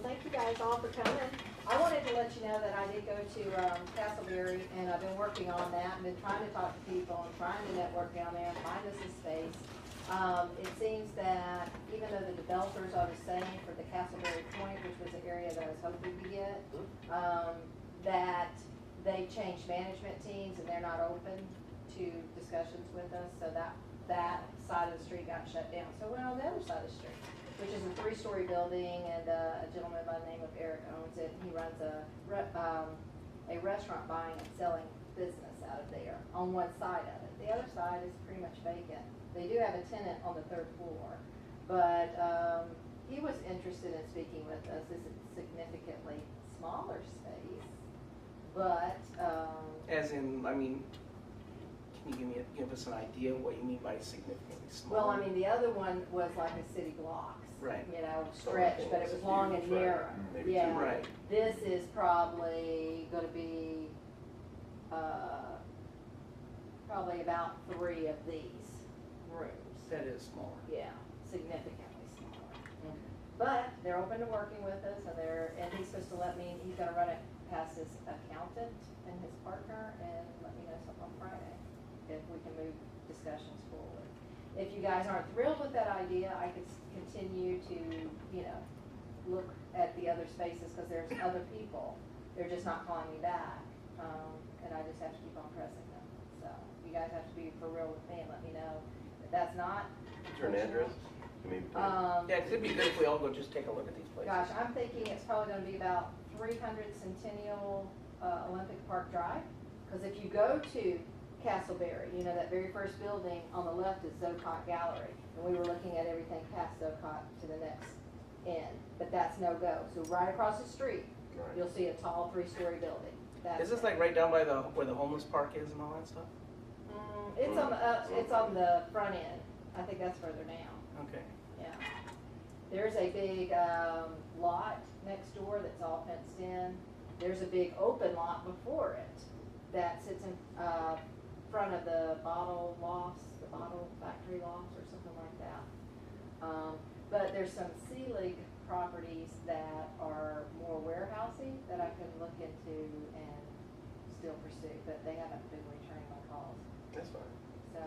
Well, thank you guys all for coming. I wanted to let you know that I did go to Castleberry, and I've been working on that, and been trying to talk to people, and trying to network down there and find us a space. It seems that even though the developers are the same for the Castleberry Point, which was the area that I was hoping to get, that they changed management teams and they're not open to discussions with us, so that side of the street got shut down. So we're on the other side of the street, which is a 3-story building, and a gentleman by the name of Eric owns it. He runs a restaurant buying and selling business out of there on one side of it. The other side is pretty much vacant. They do have a tenant on the 3rd floor, but he was interested in speaking with us. It's a significantly smaller space, but as in, I mean, can you give us an idea of what you mean by significantly smaller? well, I mean, the other one was like a city blocks, right? You know, stretch, but it was long and narrow. Maybe Yeah, right. This is probably going to be probably about 3 of these rooms. That is smaller. Yeah, significantly smaller. Okay. But they're open to working with us, and he's supposed to let me. He's going to run it past his accountant and his partner, and let me know something on Friday if we can move discussions forward. If you guys aren't thrilled with that idea, I could continue to, look at the other spaces, because there's other people. They're just not calling me back, and I just have to keep on pressing them. So you guys have to be for real with me and let me know if that's not. Is there an address? Yeah, it could be good if we all go just take a look at these places. Gosh, I'm thinking it's probably going to be about 300 Centennial Olympic Park Drive, because if you go to Castleberry, that very first building on the left is Zocot Gallery, and we were looking at everything past Zocot to the next end, but that's no go. So right across the street, you'll see a tall 3-story building. Is this like right down by where the homeless park is and all that stuff? It's on the it's on the front end. I think that's further down. Okay. Yeah. There's a big lot next door that's all fenced in. There's a big open lot before it that sits in front of the bottle lofts, the bottle factory lofts or something like that. But there's some C-League properties that are more warehousey that I can look into and still pursue, but they haven't been returning my calls. That's fine. So.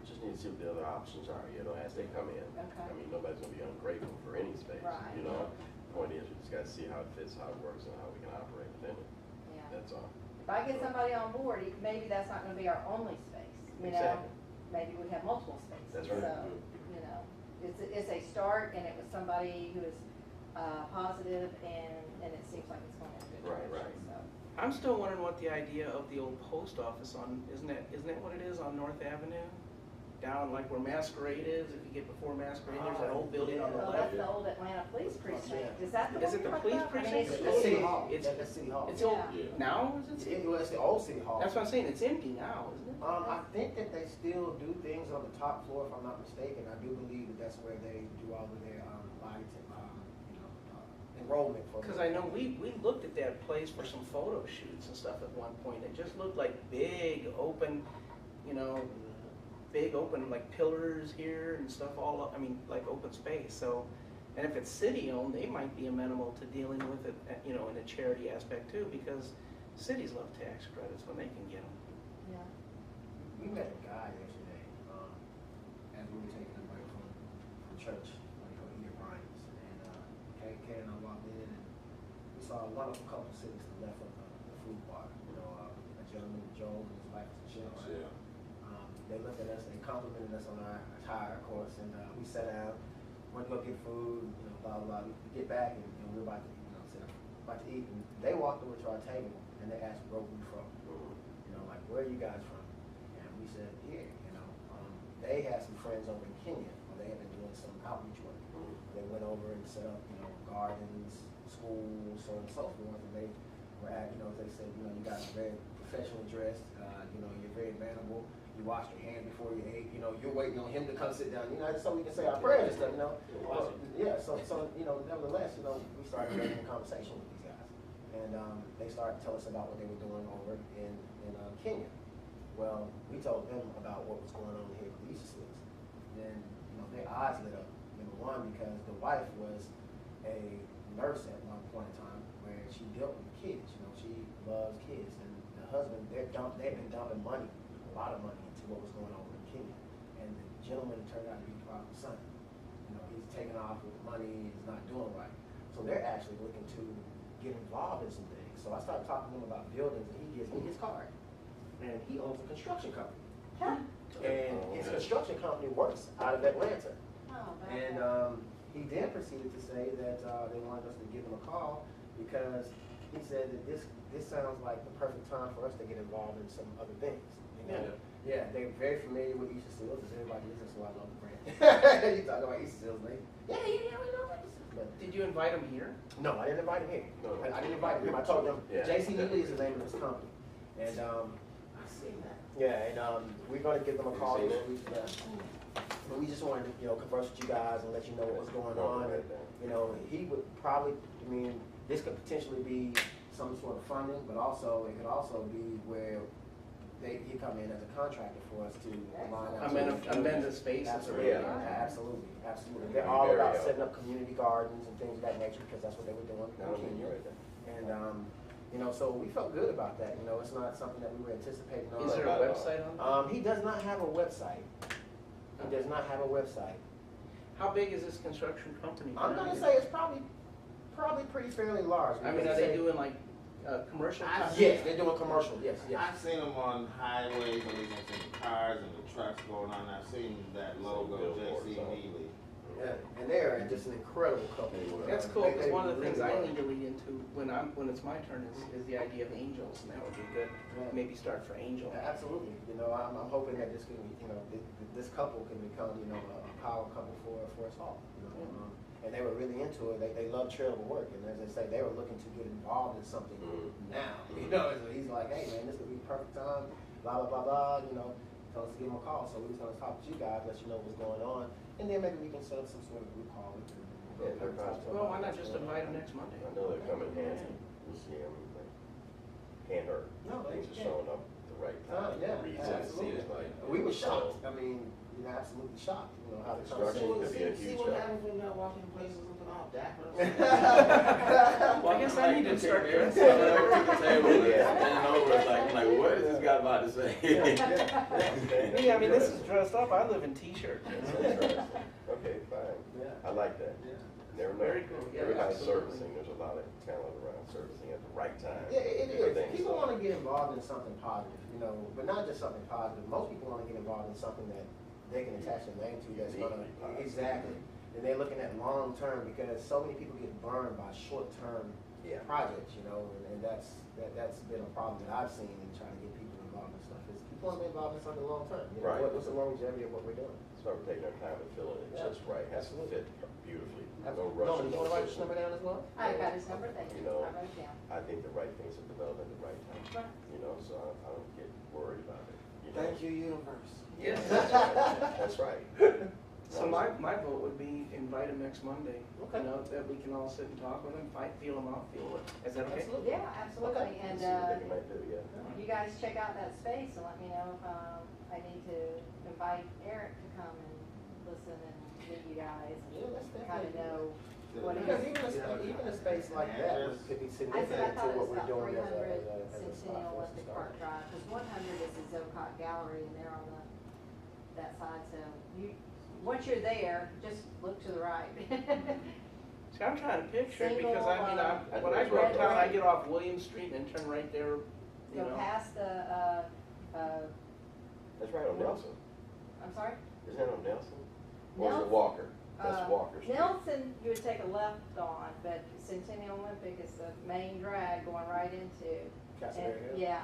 Just need to see what the other options are, as they come in. Okay. I mean, nobody's gonna be ungrateful for any space. Right. The point is, we just gotta see how it fits, how it works, and how we can operate within it. Yeah. That's all. If I get somebody on board, maybe that's not gonna be our only space, Exactly. Maybe we have multiple spaces. That's right. So, it's a start, and it was somebody who is positive, and it seems like it's going in a good Right, direction. right. So. I'm still wondering what the idea of the old post office isn't it what it is on North Avenue? Down like where Masquerade is, if you get before Masquerade, there's that old building on the Well, left. that's the old Atlanta Police Precinct. Is that the Is one it the you're police talking about? precinct? I mean, That's City It's- Hall. it's- That's City Hall. It's old Yeah. now, is it? Well, it's the old City Hall. That's what I'm saying, it's empty now, isn't it? I think that they still do things on the top floor, if I'm not mistaken. I do believe that that's where they do all of their enrollment for. Because I know we looked at that place for some photo shoots and stuff at one point. It just looked like big open, big open like pillars here and stuff all up, like open space. So, and if it's city owned, they might be amenable to dealing with it, in a charity aspect too, because cities love tax credits when they can get them. Yeah. We met a guy yesterday, as we were taking a break from church, Ian Ryan's, and Kay and I walked in, and we saw a wonderful couple sitting to the left of the food bar. A gentleman, Joel, and his wife, Michelle. Yeah. They looked at us, they complimented us on our attire, of course, and we sat down, went to go get food, blah, blah, blah. We get back, and we were about to, about to eat, and they walked over to our table, and they asked, where we from? Like, where are you guys from? And we said, here, They had some friends over in Kenya, where they had been doing some outreach work. They went over and set up, gardens, schools, so on and so forth, and they were at, they said, you guys are very professionally dressed, you're very mannerable. You washed your hands before you ate. You're waiting on him to come sit down. So we can say our prayers and stuff. Yeah. So nevertheless, we started having a conversation with these guys, and they started to tell us about what they were doing over in Kenya. Well, we told them about what was going on here with these sisters. Then their eyes lit up. Number one, because the wife was a nurse at one point in time where she dealt with kids. You know, she loves kids, and the husband they've been dumping money, a lot of money, into what was going on in Kenya. And the gentleman turned out to be the prodigal son. You know, he's taking off with the money, he's not doing right. So they're actually looking to get involved in some things. So I started talking to him about buildings, and he gives me his card. And he owns a construction company. Huh. And his construction company works out of Atlanta. Oh, And man. he then proceeded to say that they wanted us to give him a call because he said that this sounds like the perfect time for us to get involved in some other things. You know? Yeah, they're very familiar with Easter Seals, as everybody is, so I love the brand. You talk about Easter Seals, man. Yeah, we know Easter Seals. But Did you invite him here? no, I didn't invite him here. No. I didn't invite him. I told them Yeah. JC Neely is the name of his company. And I seen that. Yeah, and we're gonna give them a call this week. Yeah. But we just wanted to, converse with you guys and let you know what was going on. And, he would probably, this could potentially be some sort of funding, but also, it could also be where he come in as a contractor for us to line out. Amend the space. Absolutely, Yeah. absolutely. They're all about setting up community gardens and things of that nature, because that's what they were doing. No, I mean, you're right there. And, so we felt good about that. It's not something that we were anticipating on. Is there a website on that? He does not have a website. He does not have a website. How big is this construction company? I'm gonna say it's probably pretty fairly large. I mean, are they doing like commercial? Yes, they're doing commercial, yes. I've seen them on highways, at least I've seen the cars and the trucks going on. I've seen that logo, J.C. Neely. Yeah, and they're just an incredible company. That's cool, because one of the things I really need to lead into when it's my turn is the idea of angels, and that would be good. Maybe start for angel. Yeah, absolutely. I'm hoping that this can, this couple can become, a power couple for us all. And they were really into it. They love charitable work, and as they say, they were looking to get involved in something now. So he's like, hey man, this would be the perfect time. Blah blah blah blah. Tell us to give him a call. So we was gonna talk to you guys, let you know what's going on, and then maybe we can set up some sort of group call. Well, why not just invite them next Monday? I know they're coming handy. We'll see them. Can't hurt. No, Things are yeah. showing up at the right time. Yeah, Reasons. absolutely. Seems like We were shocked. Absolutely shocked. How the Construction conversation. could be a huge help. happens when you're walking places looking all dapper. Well, I guess I need to start dressing. Yeah. Like, what is this guy about to say? Me, I mean, this is dressed up. I live in t-shirt. That's interesting. Okay, fine. Yeah. I like that. Yeah. Never know. Very cool. Yeah, Everybody's absolutely. servicing. There's a lot of talent around servicing at the right time. Yeah, it is. Everything, People so- want to get involved in something positive, but not just something positive. Most people want to get involved in something that they can attach their name to. That's gonna Uniquely positive. exactly. And they're looking at long term, because so many people get burned by short term Yeah. projects, and that's been a problem that I've seen in trying to get people involved in stuff. Is people want to be involved in something long term. Right. What's the longevity of what we're doing? So we're taking our time and filling it Yeah. just right. Has to Absolutely. fit beautifully. No No, rushing, you no want to write this pushing. number down as well? I got his number, thank you. You know, I wrote it down. I think the right things are developed at the right time. Right. So I don't get worried about it. Thank you, universe. Yes. That's right. So my vote would be invite him next Monday. Okay. That we can all sit and talk with him, feel him out, feel it. Is that okay? Absolutely. Yeah, absolutely. Okay. And See what they might do, yeah. you guys check out that space and let me know if I need to invite Eric to come and listen and meet you guys Yeah, that's and kind of definitely. know what it Because is. even a space like that could be I significant thought to it what was we're about doing 300 as a spot Centennial for us to Olympic start. Park Drive, because 100 is the Zocot Gallery and they're on that side, so once you're there, just look to the right. See, I'm trying to picture it Single, because when I go red uptown, I brick. get off William Street and then turn right there, Go past the, That's right on Nelson. I'm sorry? Isn't that on Nelson? Or is it Nelson. Walker? That's Walker Street. Nelson, you would take a left on, but Centennial Olympic is the main drag going right into. Castleberry Hill? Yeah.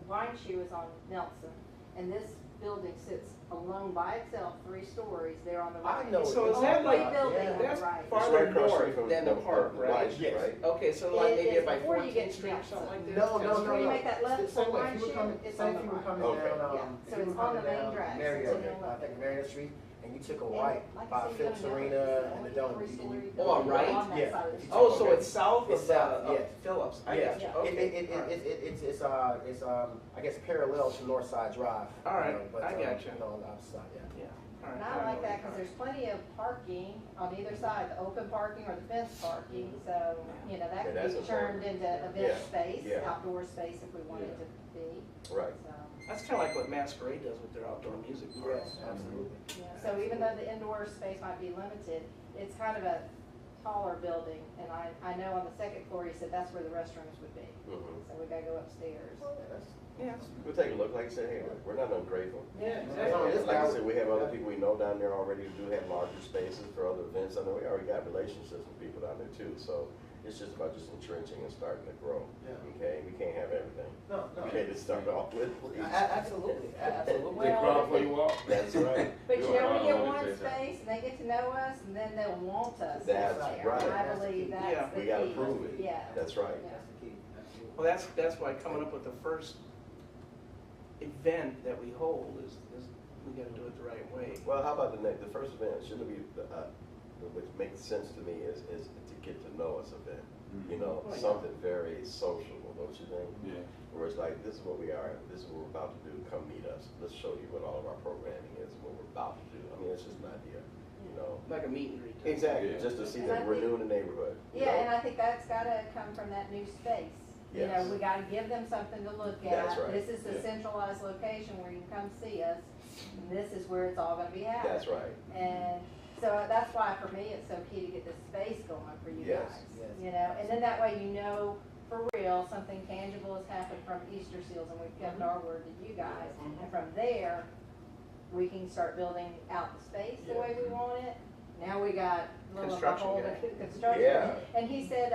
Wine Shoe is on Nelson, and this building sits alone by itself, 3 stories, there on the right. I know. So is Only that like, building yeah. on the that's right. It's farther right across the street north from than the park, right? White, Yes. right? Okay, so like It maybe is by before you 14th get to Street or Jackson. something like that? No. Before you make that left It's the same on way. Wine If you were Shoe, coming, it's say on if the you were right. coming Okay. down, Yeah, if so you it's were on the coming main down drag, Marriott, Centennial I think Olympic. Marriott Street, and you took a And right like I by said, you Phillips gotta know Arena it's and the only Dome. three-story Oh, building right? on that Yeah. side of the street. Oh, so Okay. it's south It's of south, of yes. Phillips. I Yeah, got you. Okay. All right. it's I guess parallel to Northside Drive. All right, but, I got you. on the opposite side, yeah. Yeah. All right, And I I don't like know that, any cause cars. there's plenty of parking on either side, the open parking or the fence parking, so, you know, that Yeah, could that's be turned into event Yeah, space, yeah. outdoor space if we wanted to be, Right. so. That's kinda like what Masquerade does with their outdoor music parks. Yes, absolutely. Yeah, so even though the indoor space might be limited, it's kind of a taller building, and I know on the second floor, he said that's where the restrooms would be, Mhm. so we gotta go upstairs. Yeah, We'll take a look, like I said, hey, we're not ungrateful. yeah, That's all exactly. this Like I guy- said, we have other people we know down there already who do have larger spaces for other events. I know we already got relationships with people down there too, so it's just about just entrenching and starting to grow. Yeah. Okay, we can't have everything. No, no. We can't just start off with, please. Absolutely, absolutely. They crawl before you walk. That's right. But you know, we get Oh, one they say that. space, and they get to know us, and then they'll want us That's there. right. I That's the believe key. that's Yeah. the key. We gotta prove it. Yeah. That's right. Yeah. That's the key, absolutely. Well, that's why coming up with the first event that we hold is we gotta do it the right way. Well, how about the first event, shouldn't it be, which makes sense to me is to get to know us event. You know, Oh, yeah. something very sociable, don't you think? Yeah. Where it's like, this is what we are, this is what we're about to do, come meet us. Let's show you what all of our programming is, what we're about to do. I mean, it's just an idea, you know? Like a meet and greet. Exactly, Yeah. just to see And that I we're think- new in the neighborhood. you Yeah, know? and I think that's gotta come from that new space. You know, Yes. we gotta give them something to look at. That's right. This is a Yeah. centralized location where you can come see us, and this is where it's all gonna be happening. That's right. And so that's why for me, it's so key to get this space going for you Yes. guys. Yes. You know, and then that way you know for real, something tangible has happened from Easter Seals, and we've kept our word to you guys. Mhm. And from there, we can start building out the space the Yeah. way we want it. Now we got a little of a Construction whole guy. construction. Yeah. And he said,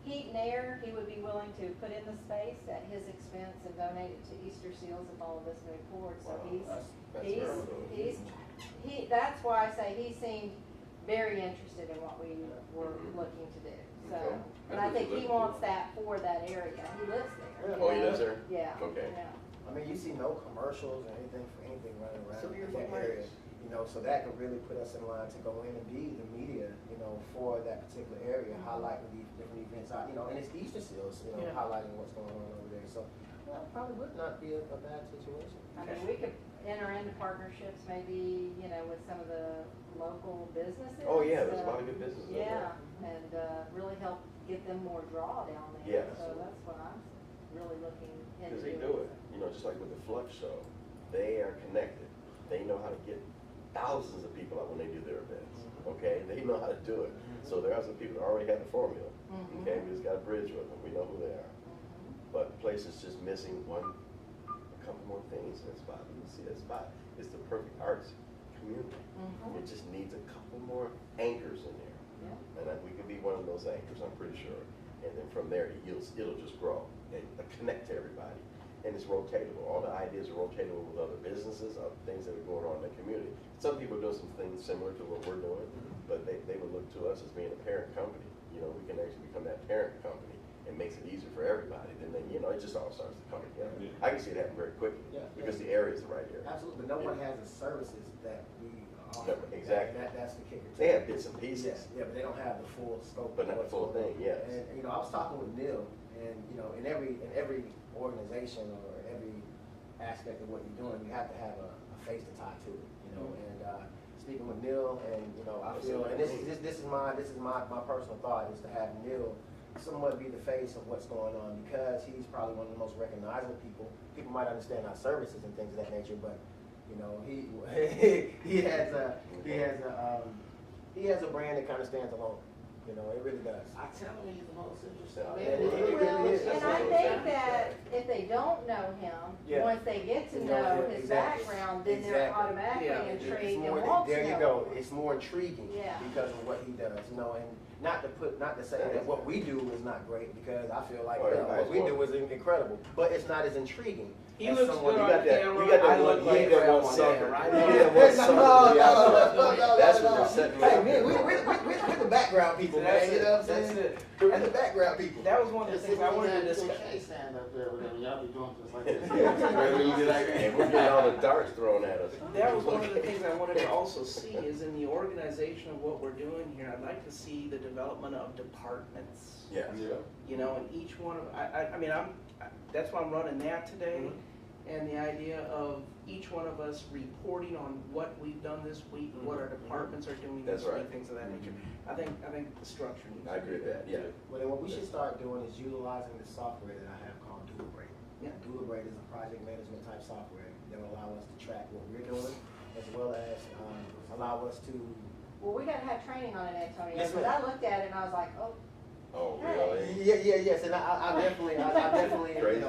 heat and air, he would be willing to put in the space at his expense and donate it to Easter Seals if all of this moved forward. So Wow, that's he's, very good. that's why I say he seemed very interested in what we were Mhm. looking to do. So, Okay. and I think he wants that for that area. He lives there. Oh, he you know? lives there? Yeah. Okay. Yeah. I mean, you see no commercials or anything for anything running around It's a in beautiful that place. area. You know, so that could really put us in line to go in and be the media, you know, for that particular area, highlighting the different events out, you know, and it's Easter Seals, you know, Yeah. highlighting what's going on over there. So, well, it probably would not be a bad situation. I mean, we could enter into partnerships maybe, you know, with some of the local businesses. Oh, yeah, there's a lot of good businesses out Yeah, there. and, really help get them more draw down there. Yeah, So absolutely. that's what I'm really looking into. Because they do it, you know, just like with the Flux Show, they are connected. They know how to get thousands of people out when they do their events, okay? They know how to do it. So there are some people that already have the formula, Mhm. okay? We just got to bridge with them. We know who they are. Mhm. But the place is just missing a couple more things in that spot. You see that spot? It's the perfect arts community. Mhm. It just needs a couple more anchors in there. Yeah. And we could be one of those anchors, I'm pretty sure. And then from there, it'll just grow and connect to everybody. And it's rotatable. All the ideas are rotatable with other businesses, other things that are going on in the community. Some people are doing some things similar to what we're doing, but they would look to us as being a parent company. You know, we can actually become that parent company. It makes it easier for everybody. Then, you know, it just all starts to come together. Yeah. I can see it happen very quickly Yeah. because the area is the right area. Absolutely, but no one has the services that we offer. No, exactly. That's the kicker. They have bits and pieces. Yeah, but they don't have the full scope. But not of the full what's going thing, on. yes. And, you know, I was talking with Neil, and, you know, in every organization or every aspect of what you're doing, you have to have a face to tie to it, you know, and, speaking with Neil, and, you know, I That's feel, what and I this is my personal thought, is to have Neil somewhat be the face of what's going on, because he's probably one of the most recognizable people. People might understand our services and things of that nature, but, you know, he has a brand that kind of stands alone. You know, it really does. I tell him he's the most interesting. Yeah. It really Well, is. and I think that if they don't know him, Yeah. once they get to You know know, his exactly. background, then they're Exactly. automatically Yeah. intrigued more, and want to know. there you go. It's more intriguing Yeah. because of what he does. You know, and not to say that what we do is not great, because I feel like Oh, yeah, what we nice do is incredible, but it's not as intriguing. He as looks someone- good You on got that, camera. you got I that look one, like you got crap one on sucker. camera. I You know. got one sucker. No, That's what they're setting me Hey, up. man, we're the background people, That's man. You know what I'm it. That's saying? it. We're the background people. That was one of the things I wanted to This discuss. can't stand up there with him. Y'all be doing just like this. And we're getting all the darts thrown at us. That was one of the things I wanted to also see is in the organization of what we're doing here, I'd like to see the development of departments. Yeah. You know, and each one of, I mean, that's why I'm running that today. and the idea of each one of us reporting on what we've done this week, what our departments are doing this That's right. week, things of that nature. I think the structure needs to I agree be with that, there, yeah. too. Well, then what we should start doing is utilizing the software that I have called Doodlebrate. Yeah. Doodlebrate is a project management type software that will allow us to track what we're doing, as well as allow us to. Well, we gotta have training on it, Antonio, Yes, because ma'am. I looked at it and I was like, oh, Oh, Hey. really? Yes, and I definitely, Crazy.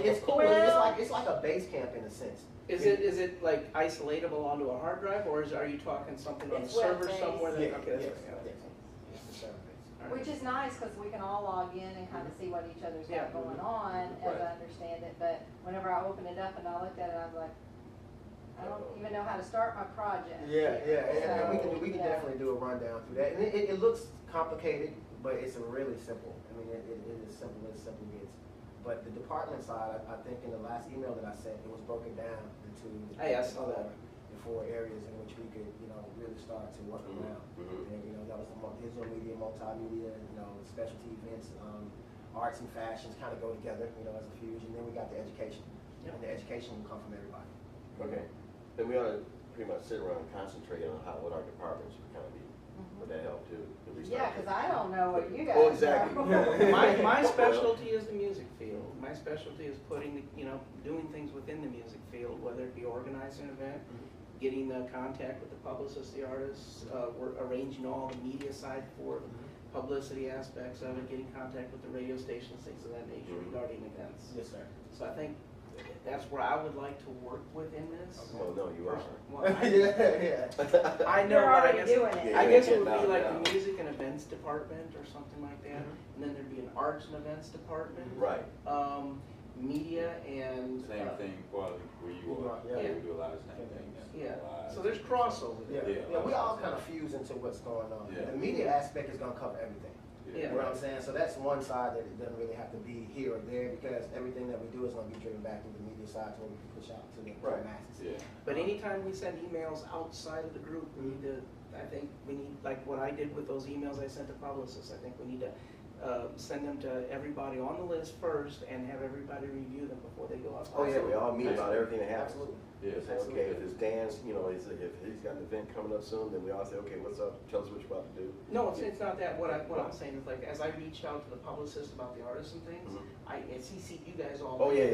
It's cool. Well- It's like a base camp in a sense. Is it like isolatable onto a hard drive, or are you talking something on a It's server web-based. somewhere? That, Yeah, okay, that's yes, right. yes. It's the server base. All right. which is nice, because we can all log in and kind of see what each other's Yeah. got going on, as Right. I understand it, but whenever I opened it up and I looked at it, I was like, I don't even know how to start my project. Yeah, and So, we can yeah. definitely do a rundown through that. And it looks complicated, but it's really simple. I mean, it is simple as simple gets. But the department side, I think in the last email that I sent, it was broken down into Hey, I saw that. the 4 areas in which we could, really start to work around. Mhm. And, that was the digital media, multimedia, specialty events, arts and fashions kind of go together, as a fusion. Then we got the education. Yep. And the education will come from everybody. Okay, then we ought to pretty much sit around and concentrate on what our departments would kind of be. Would that help too? At least Yeah, because I don't know what you guys Oh, exactly. know. My specialty is the music field. My specialty is doing things within the music field, whether it be organizing an event, getting the contact with the publicists, the artists, we're arranging all the media side for publicity aspects of it, getting contact with the radio stations, things of that nature regarding events. Yes, sir. So I think that's where I would like to work within this. Well, no, you are. Well, I yeah. I know, You're but I already guess, doing it. I guess it would Yeah, be like yeah. the music and events department or something like that. Mhm. And then there'd be an arts and events department. Right. Media and. Same thing, quality, where you are, Yeah. we do a lot of same things. Yeah, Live. so there's crossover Yeah, there. Yeah. we all kind of fuse into what's going on. Yeah. The media aspect is gonna cover everything. Yeah. You know what I'm saying? So that's one side that it doesn't really have to be here or there, because everything that we do is gonna be driven back to the media side to where we can push out to the Right. masses. Yeah. But anytime we send emails outside of the group, we need to, I think we need, like what I did with those emails I sent to publicists, I think we need to send them to everybody on the list first and have everybody review them before they go out. Oh, yeah, we all meet about everything that happens. Absolutely. Yeah. Say, okay, if it's Dan's, if he's got an event coming up soon, then we all say, okay, what's up? Tell us what you're about to do. No, it's not that. What I'm saying is, like, as I reached out to the publicists about the artists and things, Mhm. I CC'd you guys all. Oh, yeah.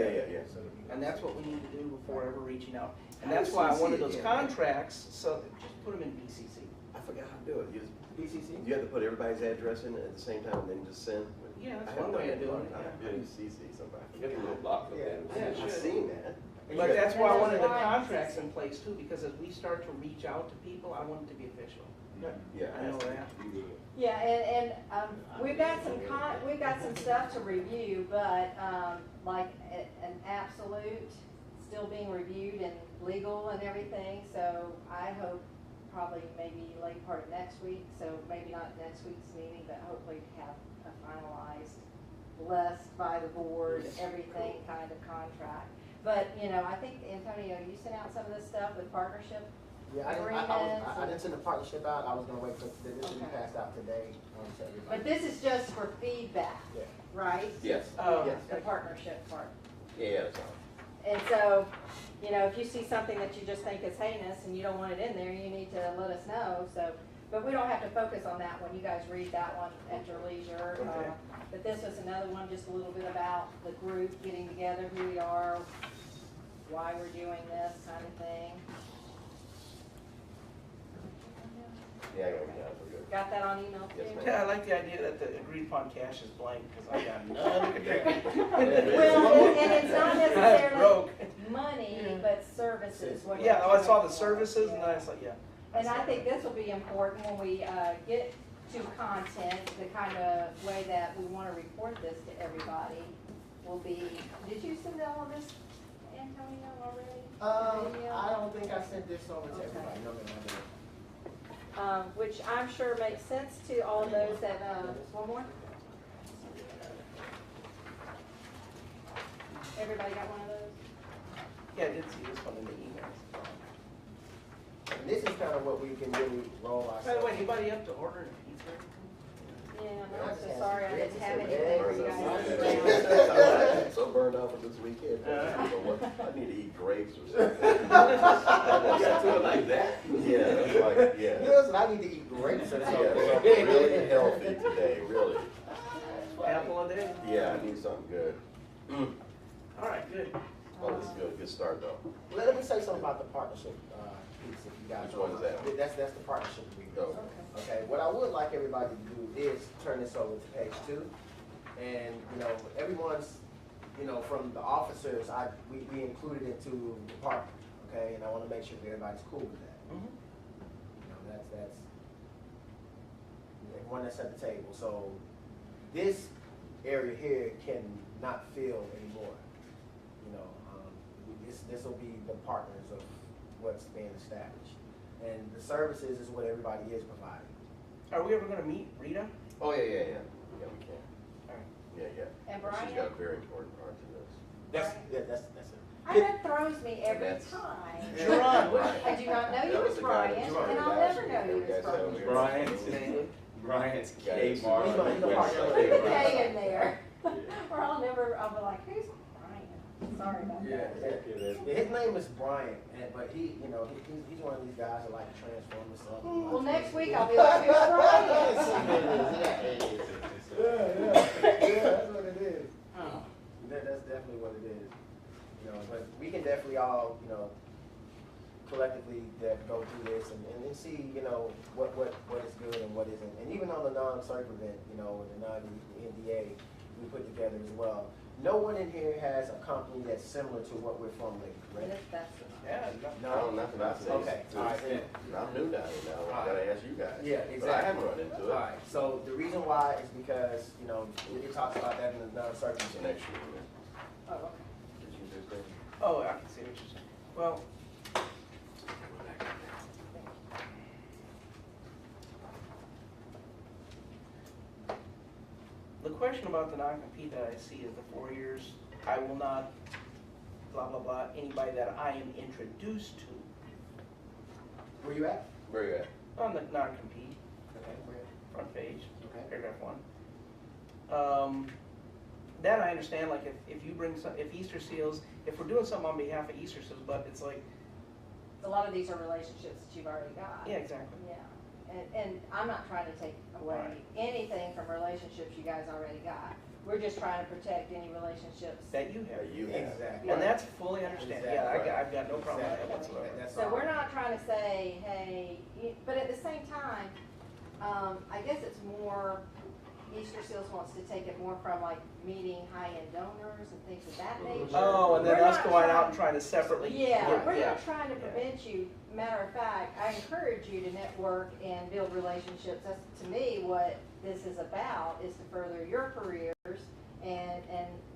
So that we- And that's what we need to do before ever reaching out. And How that's do why I CC wanted those again? contracts, so just put them in BCC. I forgot how to do it. BCC? You have to put everybody's address in at the same time and then just send. Yeah, that's I haven't one way done of that in a long doing it, time. yeah. How do you CC somebody? Get a little block up there. Yeah, I've sure. seen that. But that's why I And wanted the that's why- contracts in place too, because as we start to reach out to people, I want it to be official. Yeah. I know that. You good. Yeah, and we've got some stuff to review, but, like, an absolute still being reviewed and legal and everything, so I hope probably maybe late part of next week, so maybe not next week's meeting, but hopefully have a finalized, blessed by the board, everything kind of contract. But, I think, Antonio, you sent out some of this stuff with partnership. Yeah, I didn't send the partnership out. I was gonna wait for this to be Okay. passed out today to everybody. But this is just for feedback, Yeah. right? Yes. Yes. The partnership part. Yeah, that's all. And so, if you see something that you just think is heinous and you don't want it in there, you need to let us know, so. But we don't have to focus on that one, you guys read that one at your leisure. Okay. But this was another one, just a little bit about the group getting together, who we are, why we're doing this kind of thing. Yeah, I got it. Yeah, we're good. Got that on email Yes, too? ma'am. Yeah, I like the idea that the agreed upon cash is blank, because I got none. Well, and it's not I'm necessarily broke. money, but services. what Yeah, we're I saw doing the for. services and then I was like, yeah. And I think this will be important when we get to content, the kind of way that we want to report this to everybody will be, did you send all of this, Antonio, already? Video? I don't think I sent this over to Okay. everybody. No, ma'am, I didn't. Which I'm sure makes sense to all of those that, one more? Everybody got one of those? Yeah, I did see this one in the emails. And this is kind of what we can really roll By the ourselves. way, anybody up to ordering pizza? Yeah, no, I'm so sorry I didn't have Yeah, anything for you burned guys. up. to put down. So burned up. down for this weekend. You know what? I need to eat grapes or You something. got to it like that? Yeah, it's like, yeah. Listen, I need to eat grapes or Yeah, something. really healthy today, really. Apple a day? Yeah, I need something good. All right, good. Oh, this is good, good start though. Let me say something about the partnership piece, if you guys. Which one is that? That's the partnership agreement. Oh. Okay, what I would like everybody to do is turn this over to page 2. And, you know, everyone's, you know, from the officers, we included into the department, okay? And I wanna make sure that everybody's cool with that. Mhm. You know, that's everyone that's at the table. So this area here can not fill anymore. You know, this will be the partners of what's being established. And the services is what everybody is providing. Are we ever gonna meet Rita? Oh, yeah, yeah, yeah. Yeah, we can. All right. Yeah, yeah. And She's Brian? got a very important part to this. That's it. That throws me every That's- time. Gerard, what? I do not know you That was was the guy Brian, that and started I'll last never year. know you You was guys said Brian. we were- Brian's Yeah, K he's Bar. the partner. Put the K in there, or I'll be like, who's Brian? Sorry about that. Yeah, his name is Brian, but he, you know, he's one of these guys that like to transform himself. Well, next week I'll be like, who's Brian? Yeah, that's what it is. That's definitely what it is. You know, but we can definitely all, you know, collectively go through this and see, you know, what is good and what isn't. And even on the non-circumvent, you know, the NDA we put together as well. No one in here has a company that's similar to what we're formulating, correct? That's Yeah, you got. No, nothing I say. Okay, all right, then. I'm new down here now, I gotta ask you guys. Yeah, But I exactly. haven't run into it. Alright, so the reason why is because, you know, it talks about that in the non-circumvent. Next year. Oh, okay. Did you just say? Oh, I can see what you're saying. Well, the question about the non-compete that I see is the 4 years, I will not, blah, blah, blah, anybody that I am introduced to Where you at? Where you at? on the non-compete, Okay, where? front page, Okay. paragraph 1. That I understand, like if you bring some, if Easter Seals, if we're doing something on behalf of Easter Seals, but it's like, A lot of these are relationships that you've already got. yeah, exactly. Yeah, and I'm not trying to take away Right. anything from relationships you guys already got. We're just trying to protect any relationships. That you have. That you have. Exactly. And that's fully understand, yeah, Exactly. I've got no problem with that Exactly. whatsoever. That's So all. we're not trying to say, hey, but at the same time, I guess it's more, Easter Seals wants to take it more from like meeting high-end donors and things of that nature. Oh, and then We're us not going out trying- and trying to separately. Yeah, we're yeah. not trying to prevent you. Matter of fact, I encourage you to network and build relationships. That's, to me, what this is about, is to further your careers and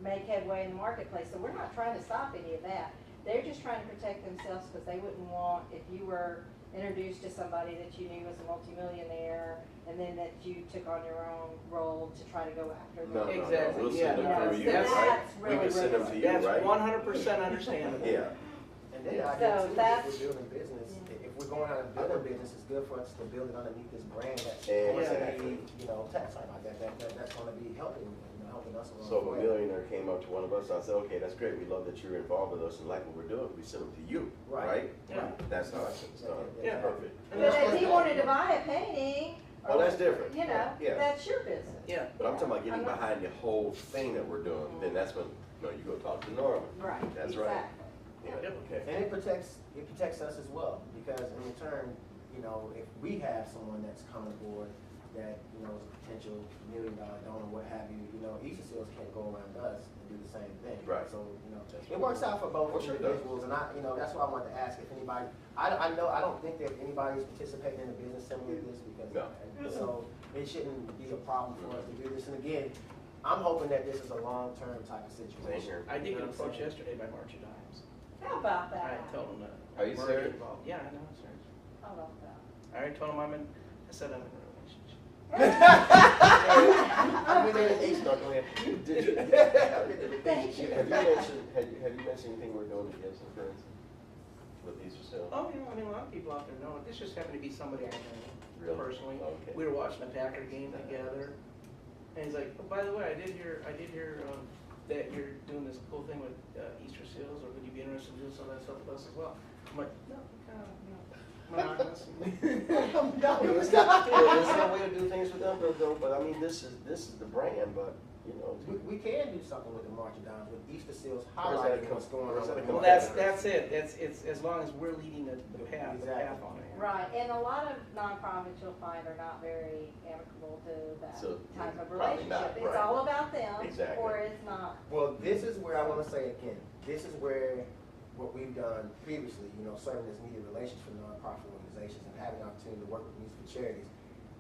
make headway in the marketplace. So we're not trying to stop any of that. They're just trying to protect themselves because they wouldn't want, if you were introduced to somebody that you knew was a multimillionaire and then that you took on your own role to try to go after them. No, no, no, Exactly, we'll yeah. send them Yeah, through you, so right? that's We really, can send them to really- you, That's right? 100% understandable. Yeah. And then I So guess too, that's- if we're building business, if we're going out and building business, it's good for us to build it underneath this brand that's Exactly. you know, tax like that's gonna be helping, you know, helping us along So if the a way. millionaire came up to one of us, I said, okay, that's great, we love that you're involved with us and like what we're doing, we send them to you, Right. right? Yeah. That's how I think it's done. Yeah. Perfect. And But that's if he wanted to buy a painting, Oh, that's different. you know, Yeah. that's your business. Yeah. But I'm talking about getting I'm not- behind the whole thing that we're doing, then that's when, no, you go talk to Norman. Right, That's right. exactly. Yeah, okay. And it protects us as well, because in return, you know, if we have someone that's coming aboard that, you know, is a potential $1 million donor, what have you, you know, Easter Seals can't go around us and do the same thing. Right. So, you know, it works out for both Well, sure it does. individuals, and I, you know, that's why I wanted to ask if anybody, I don't think that anybody's participating in a business similar to this, because, No. so it shouldn't be a problem for us to do this. And again, I'm hoping that this is a long-term type of Same situation. here. I did get You know what I'm approached saying? yesterday by March of Dimes. How about I that? told him that. Are you we're serious? involved. Yeah, I know, I'm serious. How about that? I already told him I said I'm in a relationship. I mean, they stuck on it. Did you? Thank you. Have you mentioned anything we're doing to Gibson, for instance? With Easter Sale? Oh, yeah, I mean, a lot of people out there know it. This just happened to be somebody I know Really? personally. Okay. We were watching a Packer game together, and he's like, "Oh, by the way, I did hear that you're doing this cool thing with Easter seals, or would you be interested in doing some of that stuff with us as well? I'm like, no, kind of, monogamous. There's no way to do things with them, though, but I mean, this is the brand, but, you know. We can do something with the March of Dimes, with Easter seals Where's that highlighting what's going where's on. that with Well, come that's it. It's as long as we're leading the path Exactly. on it. Right, and a lot of nonprofits you'll find are not very amicable to that So, type of probably relationship. not, It's right. all about them, Exactly. or it's not. Well, this is where I want to say again, this is where what we've done previously, you know, serving as media relations for nonprofit organizations and having an opportunity to work with musical charities.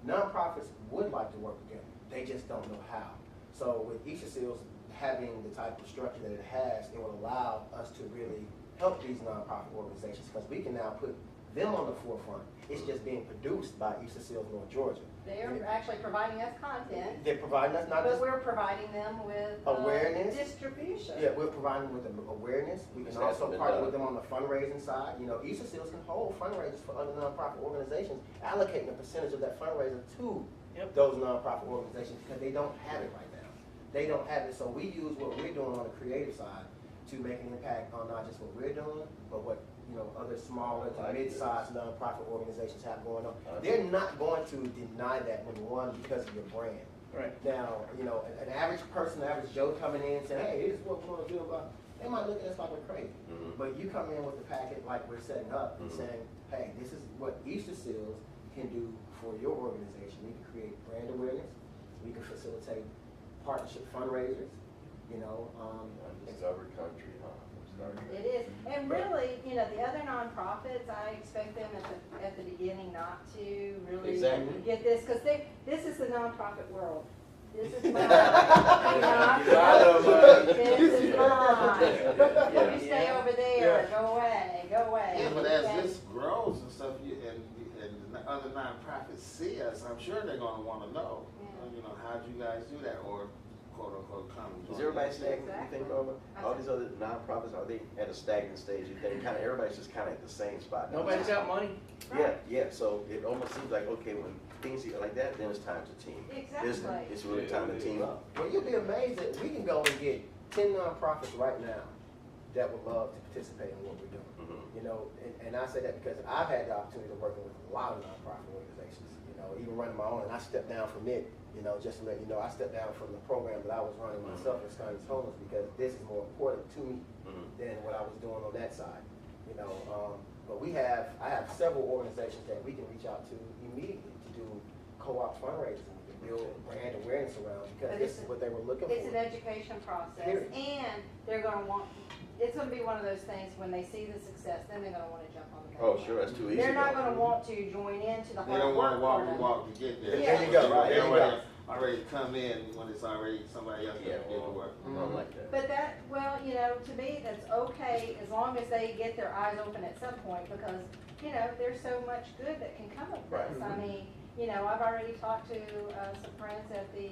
Nonprofits would like to work together, they just don't know how. So with Easter Seals having the type of structure that it has, it will allow us to really help these nonprofit organizations, because we can now put them on the forefront. It's just being produced by Easter Seals North Georgia. They're actually providing us content, They're providing us not but just we're providing them with Awareness. distribution. Yeah, we're providing them with the awareness. We can This hasn't also been partner done. with them on the fundraising side. You know, Easter Seals can hold fundraisers for other nonprofit organizations, allocating a percentage of that fundraiser to Yep. those nonprofit organizations, because they don't have it right now. They don't have it, so we use what we're doing on the creative side to make an impact on not just what we're doing, but what, you know, other smaller to Like mid-sized nonprofit organizations have going on. I They're not going to deny that, number one, because of your brand. Right. Now, you know, an average person, average Joe coming in and saying, hey, this is what we want to do about, they might look at us like we're crazy. Mhm. But you come in with the packet like we're setting up and Mhm. saying, hey, this is what Easter Seals can do for your organization. We can create brand awareness, we can facilitate partnership fundraisers, you know. Undiscovered country, huh? Undiscovered It is, and really, you know, the other nonprofits, I expect them at the beginning not to really Exactly. get this, because this is the nonprofit world. This is mine. This is mine. Yeah. You stay over there, go away, go away. Yeah, but Okay? as this grows and stuff, and the other nonprofits see us, I'm sure they're gonna wanna know, Yeah. you know, how'd you guys do that, or quote unquote, come. Is everybody stagnant, you Exactly. think, Norma? All these other nonprofits, are they at a stagnant stage, you think? Kind of, everybody's just kind of at the same spot. Nobody's got money. Yeah, so it almost seems like, okay, when things get like that, then it's time to team. Exactly. It's really time to team up. Well, you'll be amazed that we can go and get 10 nonprofits right now that would love to participate in what we're doing. Mhm. You know, and I say that because I've had the opportunity to work with a lot of nonprofit organizations, you know, even running my own, and I stepped down from it, you know, just to let you know, I stepped down from the program that I was running myself in Scotty's Homeless, because this is more important to me Mhm. than what I was doing on that side, you know. But I have several organizations that we can reach out to immediately to do co-op fundraising, we can build brand awareness around, because But this it's is what they were looking It's an for. education process, Period. and they're gonna want, it's gonna be one of those things, when they see the success, then they're gonna wanna jump on the Oh, bandwagon. sure, that's too easy. They're not though. gonna want to join into the They hard don't wanna work walk part the of it. walk to get there. Yeah. There you go, They there you already- go. Already come in when it's already somebody else Yeah, that did the work. I don't like that. But that, well, you know, to me, that's okay, as long as they get their eyes open at some point, because, you know, there's so much good that can come of Right. this. I mean, you know, I've already talked to some friends at the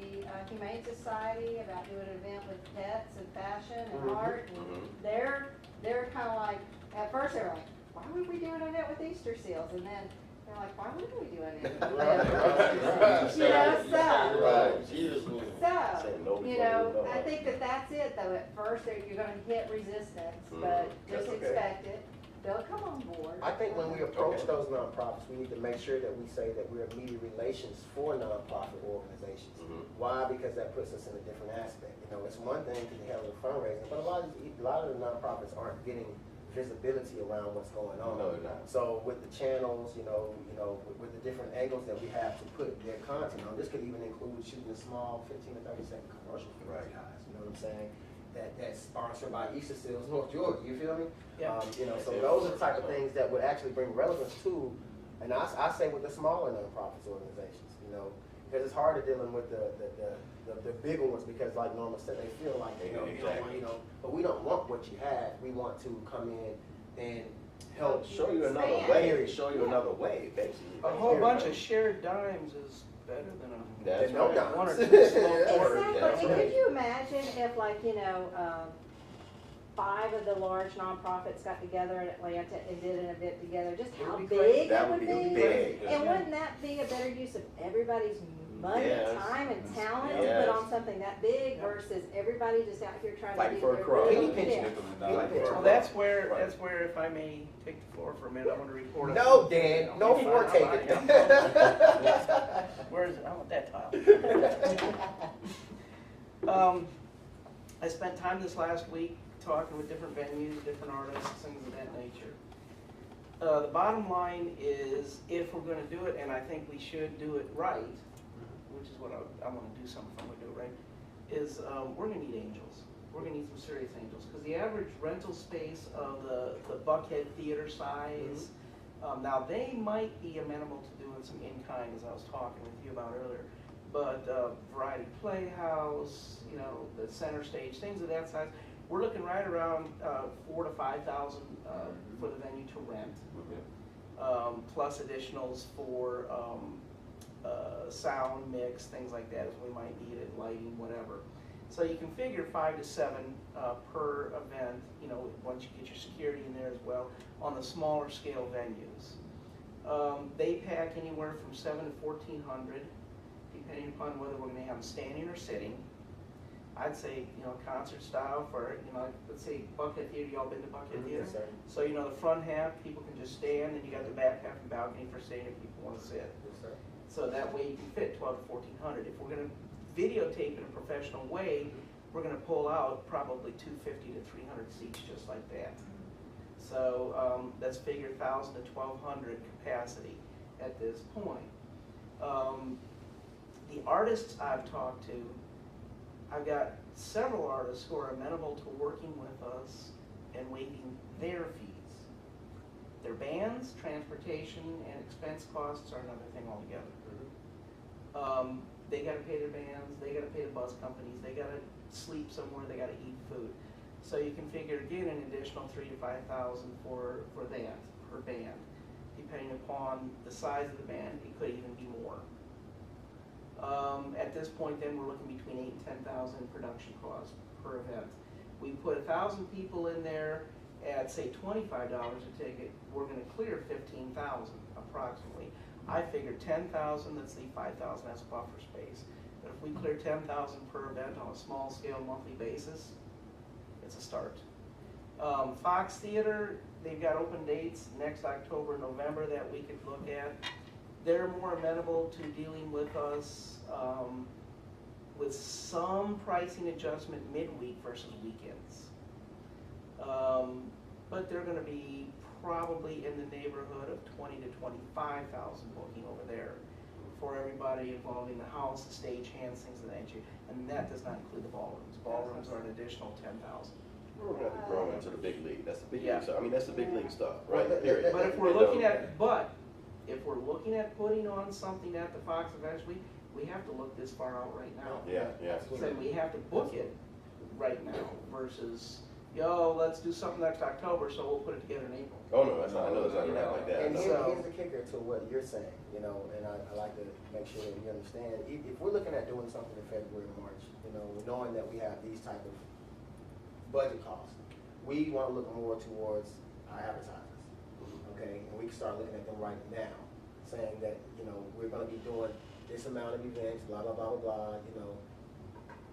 Humane Society about doing an event with pets and fashion and art, and Mhm. they're kind of like, at first they're like, why would we do an event with Easter seals? And then they're like, why wouldn't we do an event with Right. You know, so- Right. Jesus, man. So, Saying no you before know, you know I it. think that that's it though. At first, you're gonna hit resistance, Mhm. but That's just okay. expect it. They'll come on board. I think when we approach Okay. those nonprofits, we need to make sure that we say that we're media relations for nonprofit organizations. Mhm. Why? Because that puts us in a different aspect. You know, it's one thing to handle fundraising, but a lot of the nonprofits aren't getting visibility around what's going on. No, they're not. So with the channels, with the different angles that we have to put their content on, this could even include shooting a small 15 to 30-second commercial for these Right. guys. You know what I'm saying? That's sponsored by Easter Seals North Georgia. You feel me? Yeah. So those are the type of things that would actually bring relevance to, and I say with the smaller nonprofits organizations, you know, because it's harder dealing with the bigger ones, because like Norma said, they feel like, you know, but we don't want what you have. We want to come in and help. Show you another Expand. way, show you another way, basically. A whole bunch of shared dimes is better than a. That's no right. dimes. One or two small That's quarters. Exactly, That's and right. could you imagine if, like, you know, 5 of the large nonprofits got together in Atlanta and did an event together, just how It would be big That it would would be be? big. And wouldn't that be a better use of everybody's money, Yes. time, and talent to Yes. put on something that big versus everybody just out here trying Fighting to for do a crowd. their Penny little pinching. bit. Well, that's where, Right. if I may take the floor for a minute, I want to report. No, Dan, no Okay, floor fine, I'm taking. out of here. Where is it? I want that tile. I spent time this last week talking with different venues, different artists, things of that nature. The bottom line is, if we're gonna do it, and I think we should do it right, which is what I wanna do something if I'm gonna do it right, is, we're gonna need angels. We're gonna need some serious angels, because the average rental space of the Buckhead theater size, now they might be amenable to doing some in-kind, as I was talking with you about earlier, but Variety Playhouse, you know, the center stage, things of that size, we're looking right around 4,000 to 5,000 for the venue to rent, plus additionals for sound mix, things like that, as we might need it, lighting, whatever. So you can figure 5 to 7 per event, you know, once you get your security in there as well, on the smaller scale venues. They pack anywhere from 7 to 1,400, depending upon whether we're going to have them standing or sitting. I'd say, you know, concert style for, you know, let's say Buckhead Theater, y'all been to Buckhead Theater? Yes, sir. So, you know, the front half, people can just stand, and you got the back half and balcony for sitting if people want to sit. Yes, sir. So that way you can fit 12 to 1,400. If we're going to videotape in a professional way, we're going to pull out probably 250 to 300 seats just like that. So let's figure 1,000 to 1,200 capacity at this point. The artists I've talked to, I've got several artists who are amenable to working with us and waiving their fees. Their bands, transportation, and expense costs are another thing altogether. They gotta pay their bands, they gotta pay the bus companies, they gotta sleep somewhere, they gotta eat food. So you can figure again an additional 3,000 to 5,000 for that per band. Depending upon the size of the band, it could even be more. At this point, then we're looking between 8,000 and 10,000 in production costs per event. We put 1,000 people in there at say $25 a ticket. We're going to clear 15,000 approximately. I figured 10,000. Let's leave 5,000 as buffer space. But if we clear 10,000 per event on a small scale monthly basis, it's a start. Fox Theater, they've got open dates next October, November that we could look at. They're more amenable to dealing with us with some pricing adjustment midweek versus weekends. But they're going to be probably in the neighborhood of 20 to 25,000 booking over there for everybody involved in the house, the stage hands, things of that nature. And that does not include the ballrooms. Ballrooms are an additional 10,000. We're gonna have to grow into the big league. That's the big Yeah. league stuff. I mean, that's the big league stuff, right? Well, Period. But if we're And, looking at, putting on something at the Fox eventually, we have to look this far out right now. Yeah. So we have to book it right now versus, yo, let's do something next October, so we'll put it together in April. Oh, no, that's not, I know it's not You gonna happen know, like that. And no. here's the kicker to what you're saying, you know, and I like to make sure that we understand. If we're looking at doing something in February or March, you know, knowing that we have these type of budget costs, we want to look more towards our advertisers, okay? And we can start looking at them right now, saying that, you know, we're going to be doing this amount of events, blah, blah, blah, blah, blah, you know.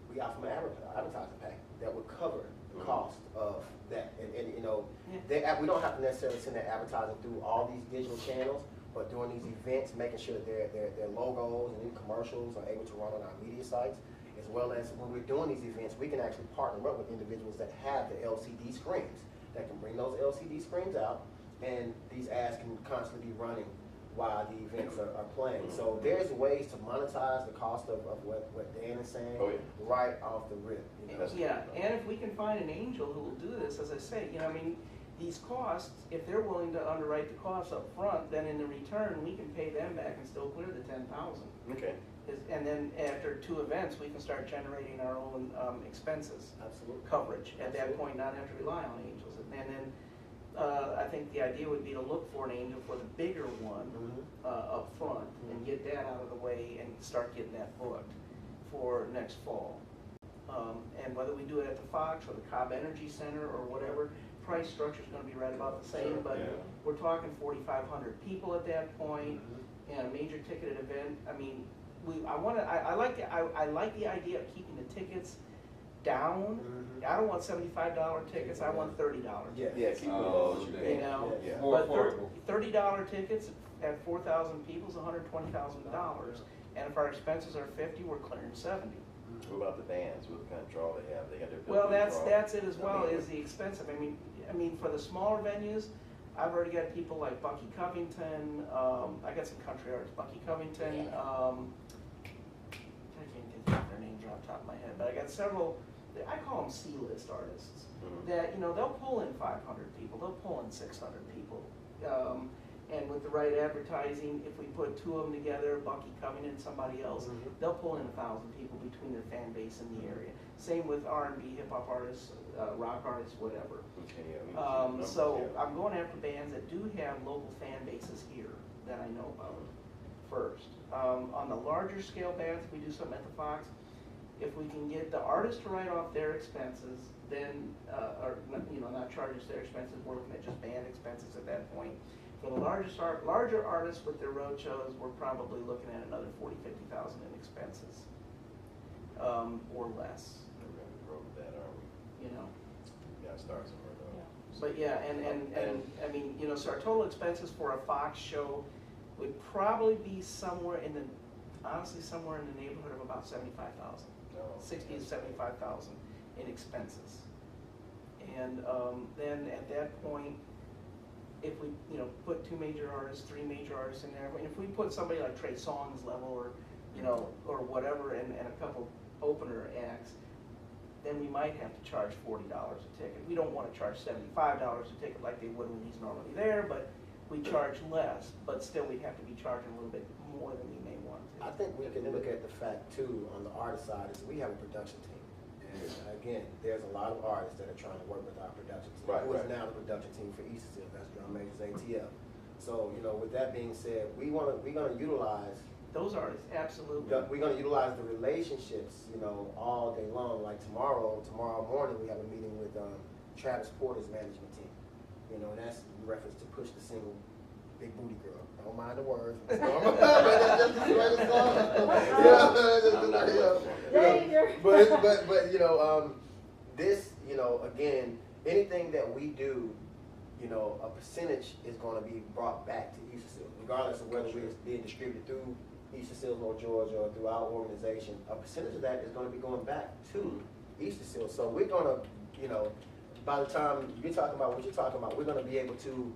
We got from an advertising pack that would cover the cost of that. And you know, we don't have to necessarily send that advertising through all these digital channels, but during these events, making sure that their logos and new commercials are able to run on our media sites, as well as when we're doing these events, we can actually partner up with individuals that have the LCD screens that can bring those LCD screens out, and these ads can constantly be running while the events are playing. So there's ways to monetize the cost of what Dan is saying right off the rip. You know? Yeah, and if we can find an angel who will do this, as I say, you know, I mean, these costs, if they're willing to underwrite the costs up front, then in the return, we can pay them back and still clear the 10,000. Okay. And then after 2 events, we can start generating our own expenses. Absolutely. Coverage. At that point, not have to rely on angels. And then I think the idea would be to look for an angel for the bigger one up front and get that out of the way and start getting that booked for next fall. And whether we do it at the Fox or the Cobb Energy Center or whatever, price structure is going to be right about the same, but we're talking 4,500 people at that point, and a major ticketed event. I mean, I like the idea of keeping the tickets down. Mhm. I don't want $75 tickets, I want $30 Yeah. Yeah, keep it Oh, low as you okay. You can. know, Yeah. More but affordable. $30 tickets at 4,000 people is $120,000. And if our expenses are 50, we're clearing 70. What about the bands? What kind of draw they have? They got their Well, built-in that's draw. it as well, is the expensive. I mean, for the smaller venues, I've already got people like Bucky Covington, I got some country artists, Bucky Covington, I can't think of their names off the top of my head, but I got several, I call them C-list artists, Mhm. that, you know, they'll pull in 500 people, they'll pull in 600 people. And with the right advertising, if we put two of them together, Bucky Covington and somebody else, Mhm. they'll pull in 1,000 people between their fan base in the area. Same with R&B, hip hop artists, rock artists, whatever. Okay, yeah, we can see the numbers, So yeah. I'm going after bands that do have local fan bases here that I know about first. On the larger scale bands, if we do something at the Fox, if we can get the artist to write off their expenses, then, or, you know, not charge us their expenses, we're looking at just band expenses at that point. For the larger artists with their road shows, we're probably looking at another 40, 50,000 in expenses, or less, We're gonna grow with that, aren't we? you know. We gotta start somewhere though. But yeah, and I mean, you know, so our total expenses for a Fox show would probably be somewhere in the neighborhood of about 75,000, No, 60 to 75,000 in expenses. And then at that point, if we, you know, put two major artists, three major artists in there, and if we put somebody like Trey Songz level or, you know, or whatever, and a couple opener acts, then we might have to charge $40 a ticket. We don't want to charge $75 a ticket like they would when he's normally there, but we charge less, but still we'd have to be charging a little bit more than we may want to. I think we can look at the fact too, on the artist side, is we have a production team. And again, there's a lot of artists that are trying to work with our production team. Right, Who is right. now the production team for Easter Seal, that's Drum Majors ATL. So, you know, with that being said, we're gonna utilize, Those artists, absolutely. we're gonna utilize the relationships, you know, all day long. Like tomorrow morning, we have a meeting with Travis Porter's management team. You know, and that's in reference to Push the single Big Booty Girl. Don't mind the words. Danger. But you know, this, you know, again, anything that we do, you know, a percentage is going to be brought back to Easter Seals, regardless of whether it's being distributed through Easter Seals North Georgia or through our organization. A percentage of that is going to be going back to Easter Seals. So we're going to, you know, by the time you're talking about what you're talking about, we're going to be able to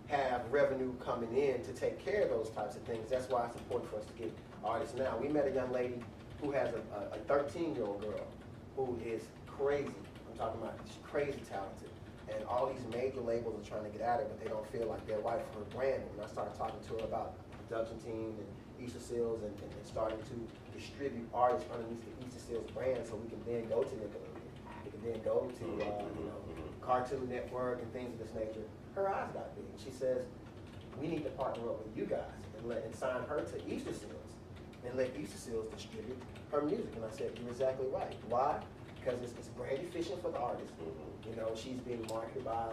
have revenue coming in to take care of those types of things. That's why it's important for us to get artists now. We met a young lady who has a 13-year-old girl who is crazy. I'm talking about, she's crazy talented. And all these major labels are trying to get at her, but they don't feel like they're right for her brand. And I started talking to her about the production team and Easter Seals and starting to distribute artists underneath the Easter Seals brand so we can then go to Nickelodeon. We can then go to, you know, Cartoon Network and things of this nature. Her eyes got big. She says, we need to partner up with you guys and sign her to Easter Seals and let Easter Seals distribute her music. And I said, you're exactly right. Why? Because it's brand efficient for the artist. You know, she's being marketed by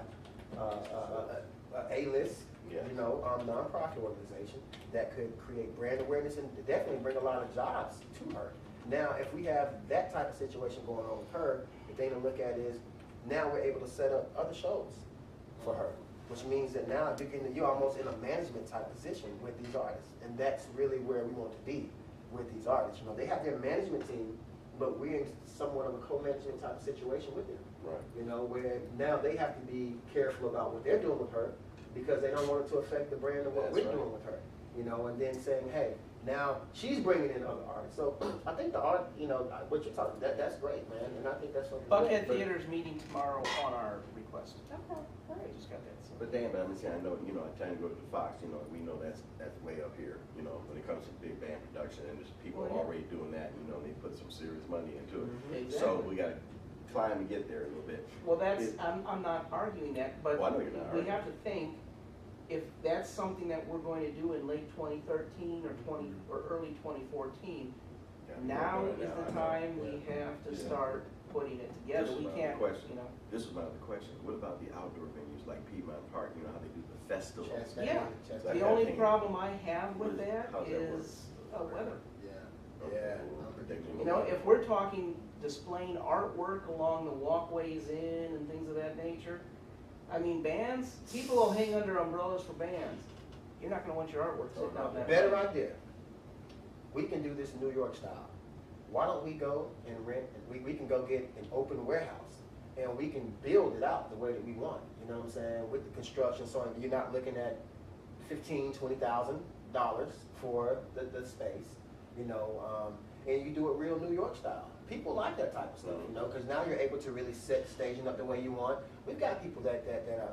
A-list, Yeah. you know, nonprofit organization that could create brand awareness and definitely bring a lot of jobs to her. Now, if we have that type of situation going on with her, the thing to look at is now we're able to set up other shows for her, which means that now you're almost in a management type position with these artists. And that's really where we want to be with these artists. You know, they have their management team, but we're in somewhat of a co-management type of situation with them. Right. You know, where now they have to be careful about what they're doing with her because they don't want it to affect the brand of what That's we're right. doing with her. You know, and then saying, hey, now she's bringing in other artists. So I think the art, you know, what you're talking, that's great, man. And I think that's something. Buckhead Theater's meeting tomorrow on our request. Okay, I great. just got that. But Dan, but I'm saying, I know, you know, I tend to go to the Fox, you know, we know that's way up here, you know, when it comes to big band production, and there's people Well, yeah. already doing that, you know, they put some serious money into it. Exactly. So we gotta climb to get there a little bit. Well, that's, It- I'm not arguing that, but Well, I know you're not we arguing. have to think, if that's something that we're going to do in late 2013 or early 2014, Yeah, we now don't know is now, the I know. time we Yeah. have to Yeah. start putting it together. This is We my other can't, question. you know. This is my other question. What about the outdoor venues like Piedmont Park? You know how they do the festivals? Yeah. Like The that only thing. problem I have with What is- that how's that work? is weather. Yeah. Yeah, We're predicting. You know, if we're talking displaying artwork along the walkways in and things of that nature, I mean, bands, people will hang under umbrellas for bands. You're not gonna want your artwork sitting out that way. Better idea. We can do this New York style. Why don't we go and rent, we can go get an open warehouse and we can build it out the way that we want, you know what I'm saying, with the construction, so you're not looking at $15,000-$20,000 for the space, you know, and you do it real New York style. People like that type of stuff, you know, because now you're able to really set staging up the way you want. We've got people that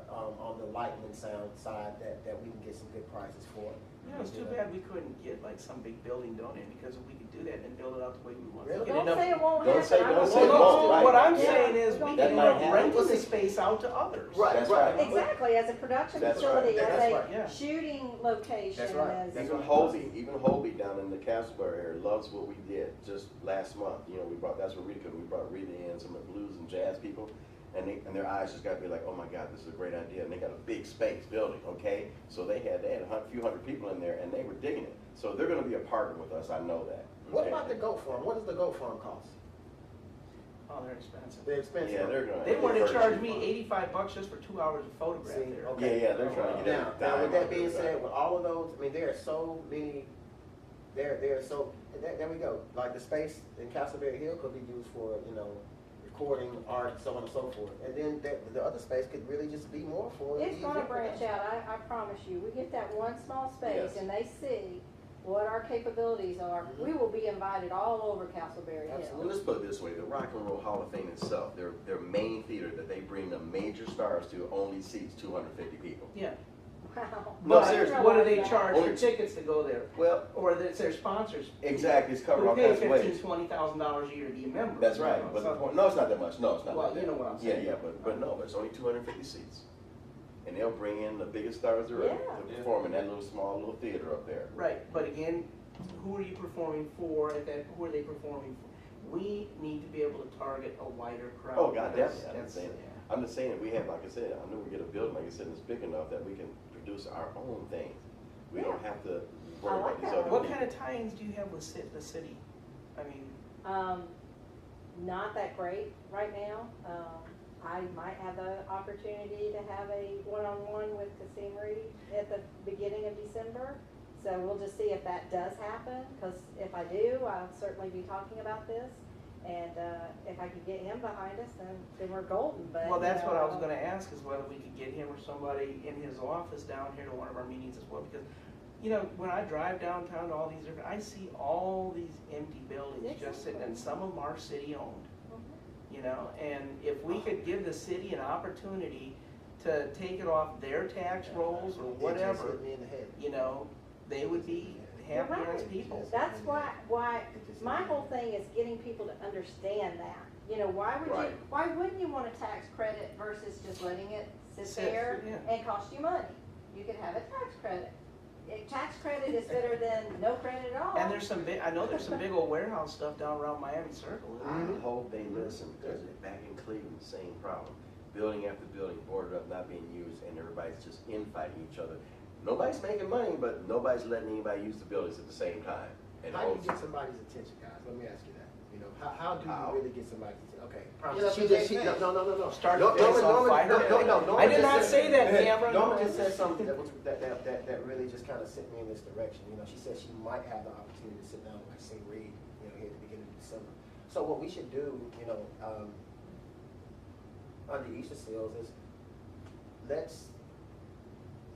are on the lighting and sound side that we can get some good prices for. You know, it's too bad we couldn't get like some big building donated, because if we could do that and build it out the way we want. Really? Get Don't enough- say it won't Don't happen. say- I don't don't say it know. won't, right. What I'm Yeah. saying is, we Don't That can might happen. rent the space out to others. Right. That's right. Exactly, as a production That's facility, right. as That's a right, yeah. shooting location, That's right. as. Even Hobie down in the Castleberry area loves what we did just last month. You know, we brought Rita in, some of the blues and jazz people, and their eyes just got to be like, oh my God, this is a great idea. And they got a big space building, okay? So they had a few hundred people in there, and they were digging it. So they're going to be a partner with us. I know that. What okay? about the goat farm? What does the goat farm cost? Oh, they're expensive. They're expensive. Yeah, they're going. They want to charge me $85 just for 2 hours of photograph See, there. okay. Yeah, they're trying to get Now, every dime with that out being of said, everybody. with all of those, I mean, there are so many, there are so, there we go. Like the space in Castleberry Hill could be used for, you know, recording, art, so on and so forth. And then the other space could really just be more for. It's the gonna event branch production. out, I promise you. We get that one small space Yes. and they see what our capabilities are. We will be invited all over Castleberry Hill. Well, let's put it this way: the Rock and Roll Hall of Fame itself, their main theater that they bring the major stars to only seats 250 people. Yeah. Wow. No, But seriously. what do they charge for Only- tickets to go there? Well, Or it's their sponsors. exactly, it's covered We all pay kinds of ways. $15,000-$20,000 a year to be a member. That's right, but the point, no, it's not that much. No, it's not. Well, like that. you know what I'm saying. Yeah, but no, it's only 250 seats, and they'll bring in the biggest stars there are Yeah. to perform in that small little theater up there. Right, but again, who are you performing for at that, who are they performing for? We need to be able to target a wider crowd. Oh, God, because definitely. I'm that's- just saying. I'm just saying that we have, like I said, I know we get a building, like I said, that's big enough that we can produce our own things. We don't have to worry I like about these that. other What people. kind of tie-ins do you have with the city? I mean, Not that great right now. I might have the opportunity to have a one-on-one with Kasim Reed at the beginning of December. So we'll just see if that does happen, because if I do, I'll certainly be talking about this. And if I could get him behind us, then we're golden, but. well, that's you what I know, was gonna ask, is whether we could get him or somebody in his office down here to one of our meetings as well, because, you know, when I drive downtown to all these different, I see all these empty buildings just sitting, and some of them are city-owned. You know, and if we could give the city an opportunity to take it off their tax rolls or It just whatever, hit me in the head. you know, they would be You're happier as right. people. That's why, my whole thing is getting people to understand that. You know, why Right. wouldn't you want a tax credit versus just letting it sit Sit, there yeah. and cost you money? You could have a tax credit. A tax credit is better than no credit at all. And there's some big, I know there's some big old warehouse stuff down around Miami Circle. I hope they listen, because back in Cleveland, same problem. Building after building boarded up, not being used, and everybody's just infighting each other. Nobody's making money, but nobody's letting anybody use the buildings at the same time. And How do you hope- get somebody's attention, guys? Let me ask you that. You know, how do How? you really get somebody's attention? Okay, Get promise. up She in just, their face. no. Start No, the face Norman, on fire. no. I did Norman not just say said- that, Cameron. Norman just said something that really just kind of sent me in this direction. You know, she said she might have the opportunity to sit down with Kasim Reed, you know, here at the beginning of December. So what we should do, you know, under Easter Seals is let's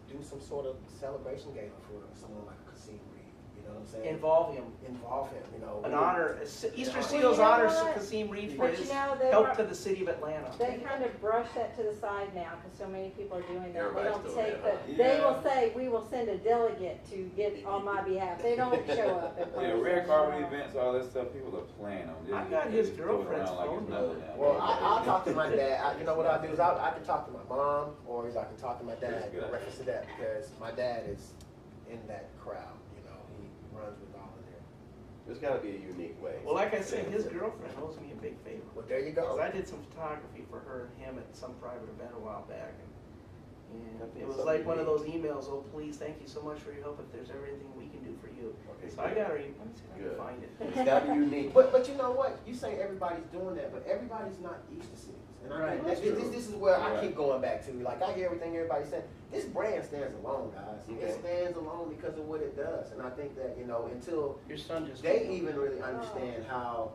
do some sort of celebration gala for someone like Kasim Reed. You know what I'm saying? Involve him. Involve him. You know, An really- honor, Easter Yeah. Seals Well, you know honors what? Kasim Reed for But his you know, they help were- to the city of Atlanta. They kind of brush that to the side now, because so many people are doing that. They Everybody's don't doing take that, the, huh? they Yeah. will say, we will send a delegate to get on my behalf. They don't show up in Yeah, person. red carpet events, all that stuff, people are playing on this. I got They his just throw it girlfriend's around like it's phone nothing number. now. Well, I'll talk to my dad. You know what I'll do is I can talk to my mom, or I can talk to my dad That's good. in reference to that, because my dad is in that crowd. You know, he runs with all of them. There's gotta be a unique way. Well, like I said, his girlfriend owes me a big favor. Well, there you Because go. I did some photography for her and him at some private event a while back, and And think it it's was like something one of unique. those emails, oh, please, thank you so much for your help, if there's everything we can do for you. Okay, So I good. got her, let me see if I Good. can find it. It's gotta be unique. But you know what? You say everybody's doing that, but everybody's not used to cities. And I think Right. this is where I Right. keep going back to. Like I hear everything everybody's saying. This brand stands alone, guys. Okay. It stands alone because of what it does. And I think that, you know, until Your son just. they even really understand how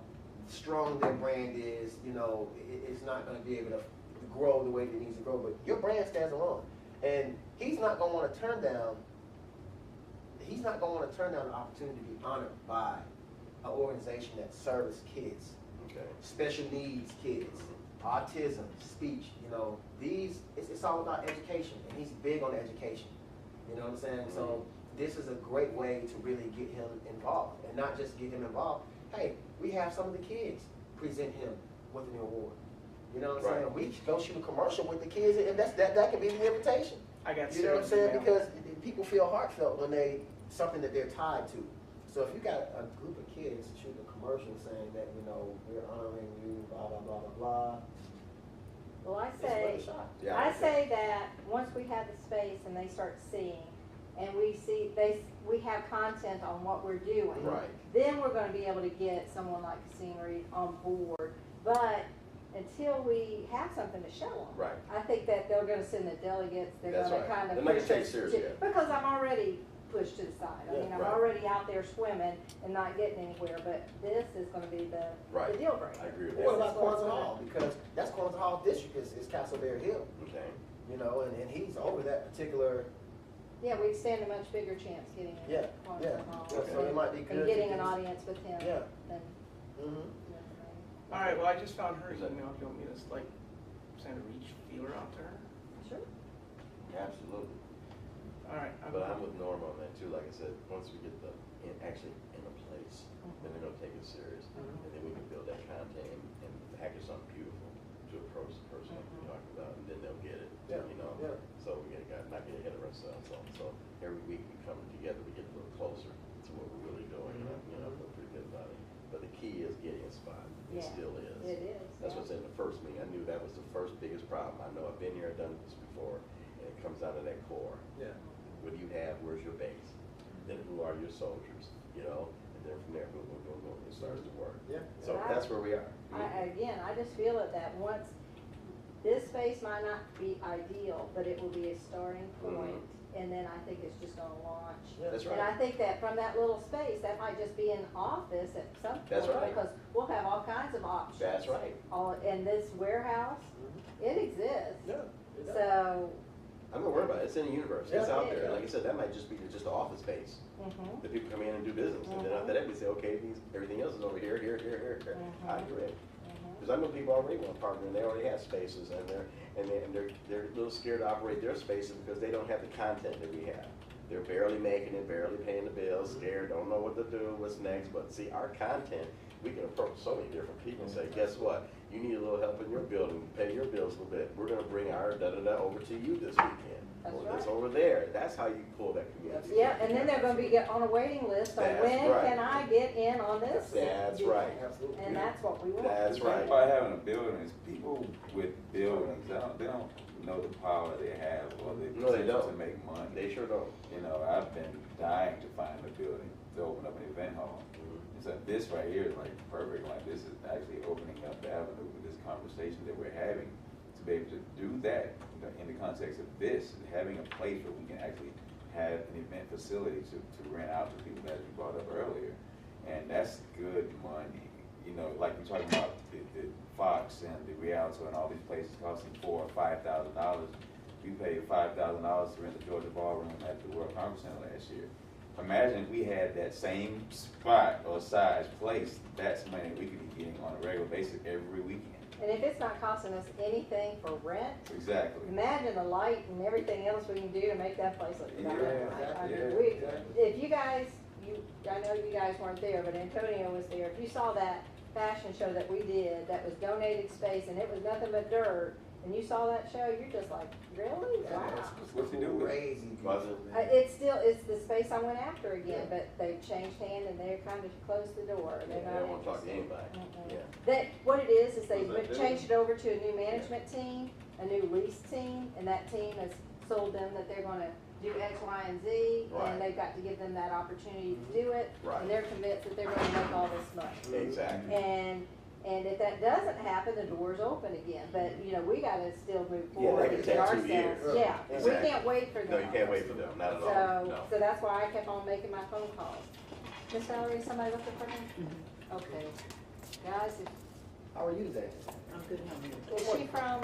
strong their brand is, you know, it's not going to be able to grow the way it needs to grow. But your brand stands alone, and he's not going to want to turn down. He's not going to want to turn down the opportunity to be honored by an organization that serves kids, Okay. special needs kids, autism, speech. You know, it's all about education, and he's big on education. You know what I'm saying? So this is a great way to really get him involved, and not just get him involved. Hey, we have some of the kids present him with an award. You know what I'm saying? We go shoot a commercial with the kids, and that can be the invitation. I got You know what I'm Sarah's saying? email. Because people feel heartfelt when something that they're tied to. So if you got a group of kids shooting a commercial saying that, you know, we're honoring you, blah blah blah blah blah. Well, I It's worth say, a shot. Yeah, I okay. say that once we have the space and they start seeing, and we have content on what we're doing. Right. Then we're gonna be able to get someone like Cassine Reed on board. But until we have something to show them. Right. I think that they're gonna send the delegates, they're That's gonna right. kind of. They're not gonna push take us it serious to- yet. Because I'm already pushed to the side. I Yeah, mean, I'm right. already out there swimming and not getting anywhere, but this is gonna be the Right. deal breaker. I agree with This What is about what's Quanza gonna- Hall? Because that's Quanza Hall district is Castleberry Hill. Okay. You know, and he's over that particular. Yeah, we'd stand a much bigger chance getting in. Yeah, Quanza yeah. Hall Okay. So it might be good. And getting to an just- audience with him Yeah. than Mhm. with me. All right, well, I just found her Is that- email, do you want me to like send a reach feeler out to her? Sure. Absolutely. All right. But I'm with Norm on that too. Like I said, once we get actually in a place, then they're gonna take it serious, and then we can build that content and package something beautiful to approach the person like we talked about, and then they'll get it. Yeah, You know. yeah. So we not get ahead of ourselves. So every week we come together, we get a little closer to what we're really doing. And I feel pretty good about it. But the key is getting a spot. It Yeah, still is. It is. That's yeah. what I said in the first meeting. I knew that was the first biggest problem. I know I've been here, done this before, and it comes out of that core. Yeah. What do you have? Where's your base? Then who are your soldiers? You know, and then from there, boom, boom, boom, boom, it starts to work. Yeah. So And that's where we are. I just feel it that once, this space might not be ideal, but it will be a starting point, and then I think it's just gonna launch. That's And I right. think that from that little space, that might just be an office at some point. That's right. Because we'll have all kinds of options. That's right. All, in this warehouse, it exists. Yeah. it does. So, I'm not worried about it. It's in the universe. It's Yeah. out there. Like I said, that might just be just the office space. mhm. The people come in and do business. And then after that, we say, okay, everything else is over here, here, here, here, here. How do you ready? Because I know people already want to partner, and they already have spaces, and they're a little scared to operate their spaces because they don't have the content that we have. They're barely making it, barely paying the bills, scared, don't know what to do, what's next. But see, our content, we can approach so many different people and say, guess what? You need a little help in your building, pay your bills a little bit. We're gonna bring our da-da-da over to you this weekend. That's Or this right. over there. That's how you pull that community. Yeah, and then they're gonna be on a waiting list on That's when right. can I get in on this? That's deal? right. Absolutely. And that's what we want. That's The right. thing about having a building is people with buildings, they don't know the power they have or the No, they potential don't. to make money. They sure don't. You know, I've been dying to find a building to open up an event hall. So this right here is like perfect, like this is actually opening up the avenue for this conversation that we're having, to be able to do that in the context of this, having a place where we can actually have an event facility to rent out to people, as we brought up earlier. And that's good money. You know, like we're talking about the Fox and the Rialto and all these places costing $4,000 or $5,000. We paid $5,000 to rent the Georgia Ballroom at the World Congress Center last year. Imagine if we had that same spot or size place, that's money we could be getting on a regular basis every weekend. And if it's not costing us anything for rent, Exactly. imagine the light and everything else we can do to make that place look Yeah, better. exactly. If you guys, I know you guys weren't there, but Antonio was there. If you saw that fashion show that we did, that was donated space, and it was nothing but dirt, and you saw that show, you're just like, really? Wow. What's he doing? Crazy. Was beautiful, it? man. It's the space I went after again, but they've changed hand and they're kind of closed the door. Yeah, They're they not don't want to talk to interested. anybody. Yeah. That, what it is they What does that do? changed it over to a new management team, a new lease team, and that team is sold them that they're gonna do X, Y, and Z, Right. and they've got to give them that opportunity to do it. Right. And they're convinced that they're gonna make all this money. Exactly. And if that doesn't happen, the door's open again, but, you know, we gotta still move Yeah, forward that could and take get 2 ourselves. years. Yeah, we Exactly. can't wait for them. No, you can't wait for them, not at all, So, no. so that's why I kept on making my phone calls. Miss Valerie, somebody looking for me? Mm-hmm. Okay. Guys, How are you today? is she from,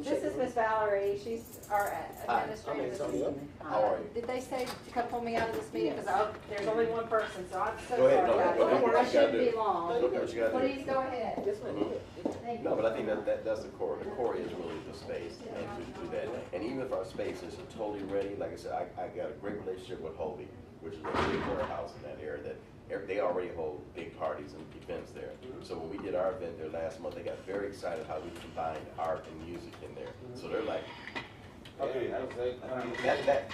this is Miss Valerie, she's our Hi, administrator. this Antonio. evening. How are you? Did they say to come pull me out of this meeting? Because there's only one person, so I'm so Go ahead, sorry, no, guys. go ahead. I What you shouldn't gotta be do. long. Look at what you gotta do. Please go ahead. Yes, ma'am. Thank you. No, but I think that's the core. The core is really the space to do that. And even if our space isn't totally ready, like I said, I got a great relationship with Hobie, which is a big warehouse in that area that they already hold big parties and events there. So when we did our event there last month, they got very excited how we combined art and music in there. So they're like, Okay, I was like, that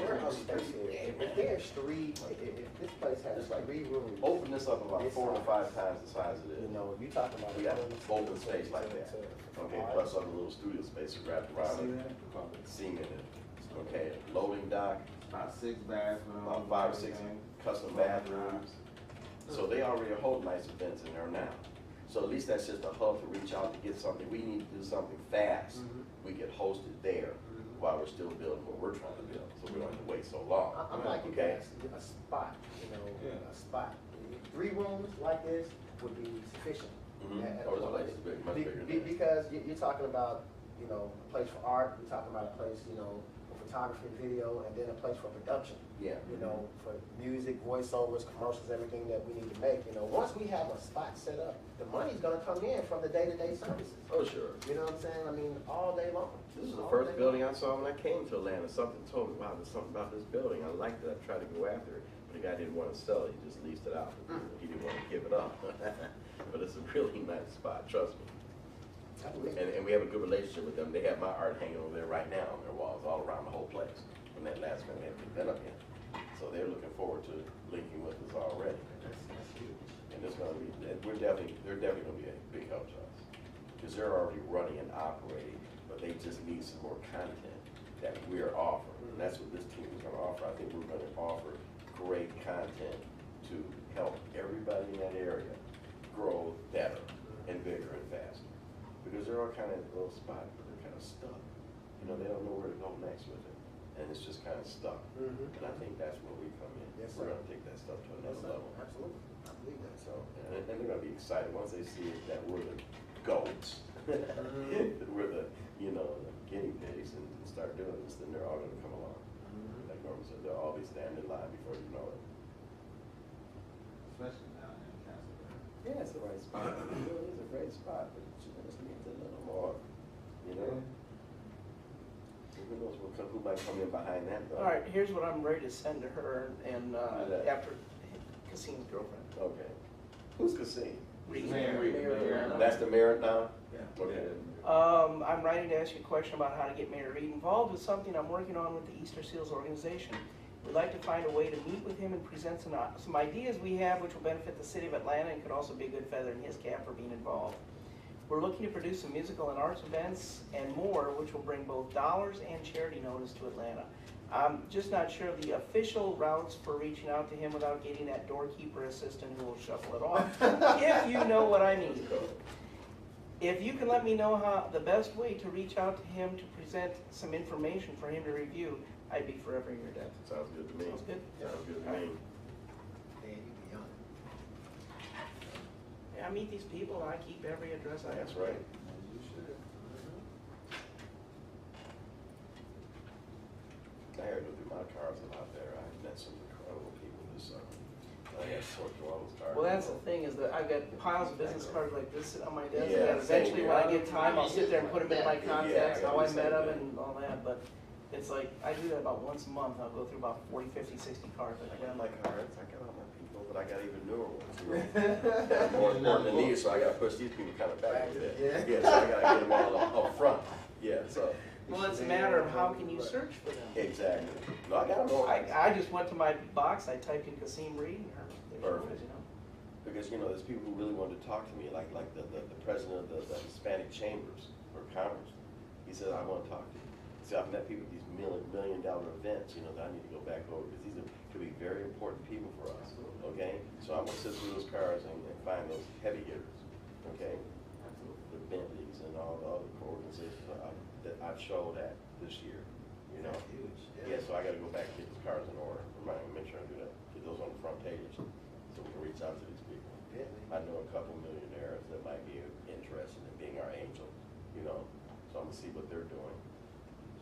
warehouse is If there's three, if this place has like 3 rooms, open this up about 4 or 5 times the size it you is. know, if you're talking about. We got open space like that. Okay, plus other little studio spaces wrapped around it. Seeing it. Okay, loading dock, about 6 bathrooms. about 5 or 6 everything. custom bathrooms. So they already hold nice events in there now. So at least that's just a hub to reach out to get something. We need to do something fast. We get hosted there while we're still building what we're trying to build. So we don't have to wait so long. I'm like, you Okay? guys, a spot, you know, Yeah. a spot. 3 rooms like this would be sufficient. Mhm. At Oh, this one place is big, much Be- bigger than be- that. Because you're talking about, you know, a place for art, you're talking about a place, you know, for photography and video, and then a place for production. Yeah. You know, for music, voiceovers, commercials, everything that we need to make, you know, once we have a spot set up, the money's gonna come in from the day-to-day services. Oh, sure. You know what I'm saying? I mean, all day long. This is the All first day building long. I saw when I came to Atlanta. Something told me, wow, there's something about this building. I liked it. I tried to go after it. But the guy didn't want to sell it. He just leased it out. He didn't want to give it up. But it's a really nice spot, trust me. I believe And, it. and we have a good relationship with them. They have my art hanging over there right now on their walls, all around the whole place. From that last one, they had picked that up yet. So they're looking forward to linking with us already. That's huge. And it's gonna be, they're definitely gonna be a big help to us. Because they're already running and operating, but they just need some more content that we're offering. And that's what this team is gonna offer. I think we're gonna offer great content to help everybody in that area grow better and bigger and faster. Because they're all kind of little spot, but they're kind of stuck. You know, they don't know where to go next with it. And it's just kind of stuck. Mhm. And I think that's where we come in. Yes, We're sir. gonna take that stuff to Yes, another sir. level. Absolutely. I believe that. So, and they're gonna be excited once they see that we're the goats. We're the, you know, the guinea pigs and start doing this, then they're all gonna come along. Like Norman said, they'll all be standing in line before you know it. Especially down in Castleberry. Yeah, it's the right spot. It really is a great spot, but you just need a little more, you know? Who knows who might come in behind that though? All right, here's what I'm ready to send to her and, Who's that? after Cassine's girlfriend. Okay. Who's Cassine? Mayor. That's the mayor now? Yeah. Okay. I'm writing to ask you a question about how to get Mayor Reed involved with something I'm working on with the Easter Seals organization. We'd like to find a way to meet with him and present some ideas we have which will benefit the city of Atlanta and could also be a good feather in his cap for being involved. We're looking to produce some musical and arts events and more, which will bring both dollars and charity notice to Atlanta. I'm just not sure of the official routes for reaching out to him without getting that doorkeeper assistant who will shuffle it off, if you know what I mean. If you can let me know how the best way to reach out to him to present some information for him to review, I'd be forever in your debt. Sounds good to me. Sounds good? Sounds good to All me. right. Man, you be on it. Yeah, I meet these people and I keep every address I have. That's right. You should. I gotta go through my cards a lot there. I've met some incredible people this summer. I gotta sort through all those cards. Well, that's the thing, is that I've got piles of business cards like this sitting on my desk, Yeah, and same eventually here. when I get time, I'll sit there and put them in my Yeah, contacts, I how gotta I do met the them same and all that, but it's like, I do that about once a month, I'll go through about 40, 50, 60 cards that I I got got. my cards, I got all my people, but I got even newer ones. You know? More important than these, so I gotta push these people kind of back a bit. Yeah. Yeah, so I gotta get them all up front. Yeah, so, Well, it's a matter of how can you search for them. exactly. No, I got them all. I just went to my box, I typed in Kasim Reed, and her, Perfect. you know. Because, you know, there's people who really wanted to talk to me, like the president of the Hispanic Chambers or Congress. He said, I want to talk to you. See, I've met people at these million dollar events, you know, that I need to go back over, because these could be very important people for us, okay? So I'm gonna sit through those cars and find those heavy hitters, okay? The Bentleys and all the other organizations that I've showed at this year, you know? That's huge. Yeah, so I gotta go back and get those cars in order, make sure I do that, get those on the front page, so we can reach out to these people. I know a couple millionaires that might be interested in being our angel, you know, so I'm gonna see what they're doing,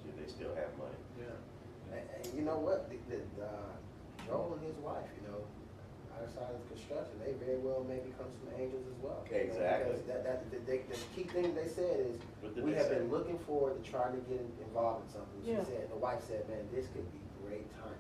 see if they still have money. Yeah. And you know what, Joel and his wife, you know, outside of construction, they very well may become some angels as well. You know, Exactly. because the key thing they said is, What did we they have say? been looking forward to trying to get involved in something. She Yeah. said, the wife said, man, this could be great timing.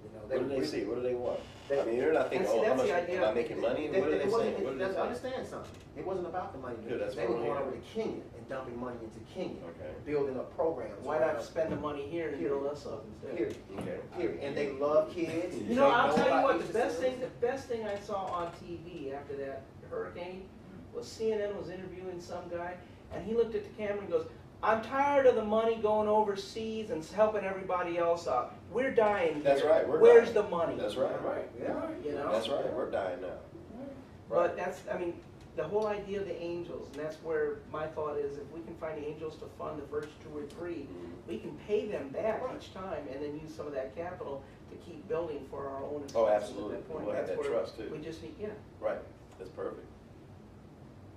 You know, What do they see? What do they want? They- I mean, they're not thinking, And see, oh, how that's much, the idea. am I making money? What are they saying? What are they saying? Understand something. It wasn't about the money. Good, that's They what were I'm going hearing. over to Kenya and dumping money into Kenya, Okay. building up programs. Why around- not spend the money here and build us up instead? Period. Okay. Period. And they love kids. You know, I'll tell you what, about the best thing, facilities. the best thing I saw on TV after that hurricane was CNN was interviewing some guy, and he looked at the camera and goes, "I'm tired of the money going overseas and helping everybody else out. We're dying here. That's right, we're Where's dying. the money?" That's right, right. Yeah. You know? That's right, we're dying now. But that's, I mean, the whole idea of the angels, and that's where my thought is, if we can find angels to fund the first 2 or 3, we can pay them back each time and then use some of that capital to keep building for our own. Oh, expenses at absolutely. that point. We'll have That's that where trust, too. We just need, yeah. Right, that's perfect.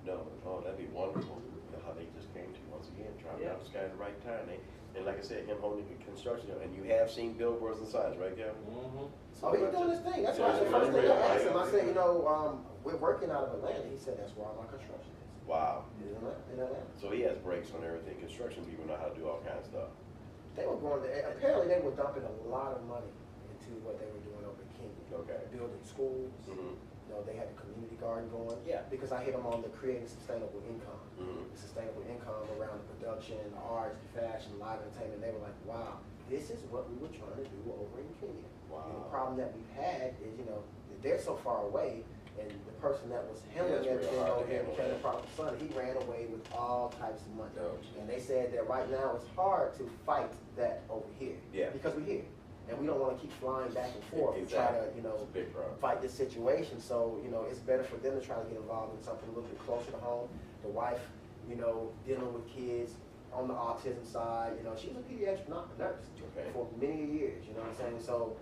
No, oh, that'd be wonderful, how they just came to, once again, dropped Yeah. out of the sky at the right time. And like I said, him holding the construction, and you have seen billboards and signs, right, Kevin? Mm-hmm. Oh, he's doing his thing. That's why the first thing I asked him, I said, you know, we're working out of Atlanta. He said, that's where all my construction is. Wow. In Atlanta. So he has brakes on everything. Construction people know how to do all kinds of stuff. They were going there, apparently they were dumping a lot of money into what they were doing over in Kenya. Okay. Building schools, Mm-hmm. you know, they had a community garden going. Yeah. Because I hit them on the creating sustainable income. Mm-hmm. The sustainable income around the production, the arts, the fashion, live entertainment. They were like, wow, this is what we were trying to do over in Kenya. Wow. And the problem that we've had is, you know, they're so far away, and the person that was handling Yeah, it's everything real hard to over here, handle Kevin that. Prophet's son, he ran away with all types of money. Oh, And they said that right now it's hard to fight that over here. Yeah. Because we're here. And we don't want to keep flying back and forth and try to, you know, It's a big problem. fight this situation. So, you know, it's better for them to try to get involved in something a little bit closer to home. The wife, you know, dealing with kids on the autism side, you know, she was a pediatric nurse Okay. for many years, you know what I'm saying? So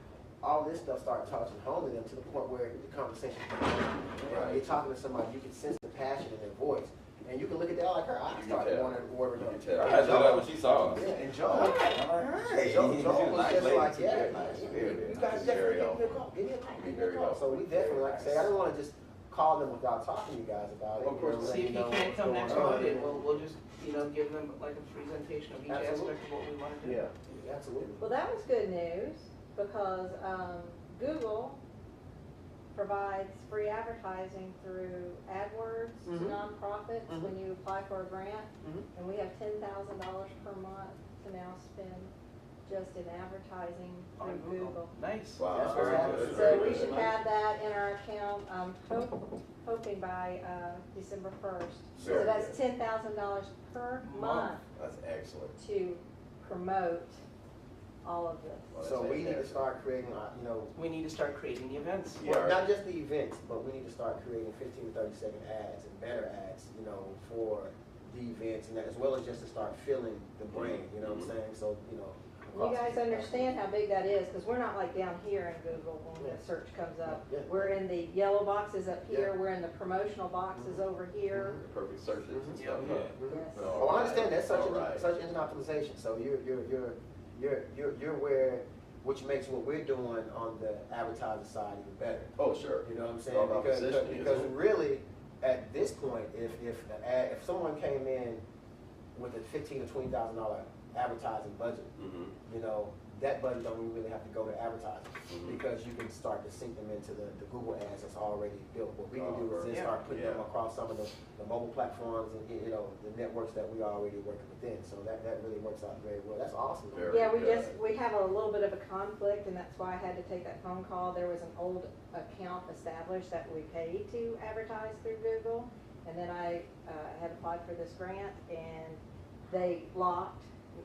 all this stuff started touching home to them to the point where the conversation Right. you're talking to somebody, you can sense the passion in their voice. And you can look at that like her eyes You can started tell. wanting to order You them. can tell. I had to know what she saw. Yeah, and Joe, I'm like, hey, Joe she's was a nice just lady, like, too, yeah, very nice spirit. you guys She's very definitely give me a helpful. call, give me a call, give me Very a call. So we helpful. definitely, like I say, I didn't wanna just call them without talking to you guys about it. Of course. You know, See if let you know can't what's come going next on. Monday, we'll just, you know, give them like a presentation of each Absolutely. aspect of what we want to do. Yeah. Absolutely. Well, that was good news, because Google provides free advertising through AdWords to Mhm. nonprofits Mhm. when you apply for a grant. Mhm. And we have $10,000 per month to now spend just in advertising On through Google. Nice. Wow. That's very awesome. good, So very we good. should have that in our account, hoping by December 1st. So Very that's good. $10,000 per month That's excellent. to promote all of this. Well, that's So we need to fantastic. start creating, you know, We need to start creating the events. Yeah. well, not just the events, but we need to start creating 15 to 30-second ads and better ads, you know, for the events and that, as well as just to start filling the brand, you know what I'm saying? So, you know. You across- guys understand how big that is, because we're not like down here in Google when the search comes up. Yeah. We're in the yellow boxes up here, Yeah. we're in the promotional boxes over here. The perfect searches and Mhm. stuff. Yeah. huh? Yes. Oh, I understand that's All right. such engine optimization. So you're where, which makes what we're doing on the advertising side even better. Oh, sure. You know what I'm It's all saying? about Because positioning, because isn't it? really, at this point, if someone came in with a $15,000 to $20,000 advertising budget, Mhm. you know, that budget don't even really have to go to advertising, Mhm. because you can start to sync them into the Google ads that's already built. What we can Oh, do is then yeah. start putting them Yeah. across some of the mobile platforms and, you know, the networks that we are already working within. So that really works out very well. That's awesome. Very Yeah, good. we have a little bit of a conflict, and that's why I had to take that phone call. There was an old account established that we paid to advertise through Google, and then I had applied for this grant, and they locked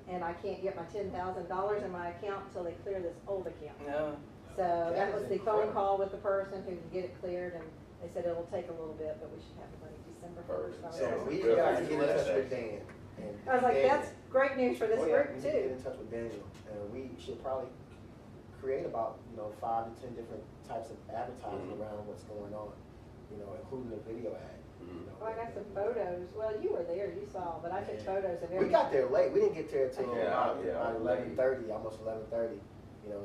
and I can't get my $10,000 in my account until they clear this old account. No, So That that is was the phone incredible. call with the person who can get it cleared, and they said it'll take a little bit, but we should have the money December 1st. Perfect. So Yeah. we Real got to fast. get in touch with Dan. and I was like, Daniel. that's great news for this Oh, yeah, group we need to get too. in touch with Daniel, and we should probably create about, 5 to 10 different types of advertising Mhm. around what's going on, including a video ad. Mhm. Well, I got some photos. Well, you were there, you saw, but I took Yeah. photos of We everything. got there late. We didn't get there till Yeah, about yeah, 11:30, almost 11:30.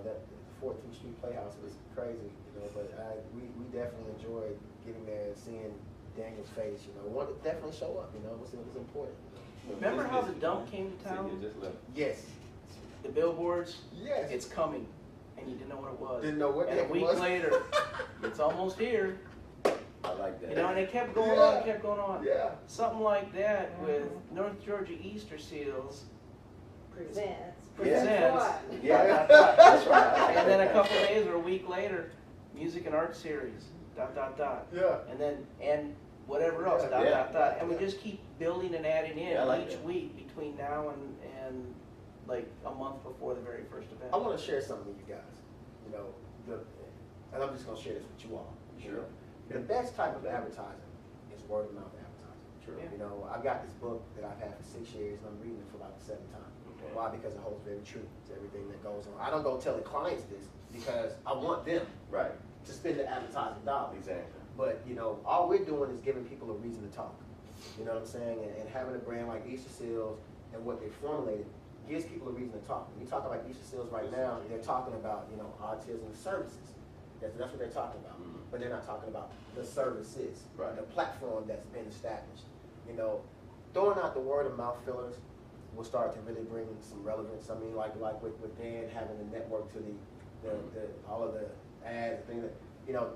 That 14th Street Playhouse was crazy, But we definitely enjoyed getting there and seeing Daniel's face. Wanted to definitely show up. It was important. remember how the dump came to See, you town? just left. Yes. The billboards, Yes. it's coming, and you didn't know what it was. Didn't know what And the a heck it week was. later, it's almost here, I like that. and it kept going Yeah. on, kept going on. Yeah. Something like that with North Georgia Easter Seals, Presents. Presents. What? Yeah, that's right. and then a couple days or a week later, music and art series, ... Yeah. And then, and whatever else, Yeah. ... And we just keep building and adding in Yeah, I like each that. week between now and like a month before the very first event. I want to share something with you guys. And I'm just going to share this with you all. Sure. The best type of advertising is word of mouth advertising. Sure. Yeah. I've got this book that I've had for 6 years, and I'm reading it for about the 7th time. Okay. Why? Because it holds very true to everything that goes on. I don't go tell the clients this because I want them Right, to spend the advertising dollars. exactly. But, all we're doing is giving people a reason to talk. You know what I'm saying? And having a brand like Easter Seals and what they formulated gives people a reason to talk. When you talk about Easter Seals right now, they're talking about, autism services. That's what they're talking about. Mhm. But they're not talking about the services, Right. the platform that's been established. Throwing out the word of mouth fillers will start to really bring some relevance. I mean, like with Dan having the network to the all of the ads, things that,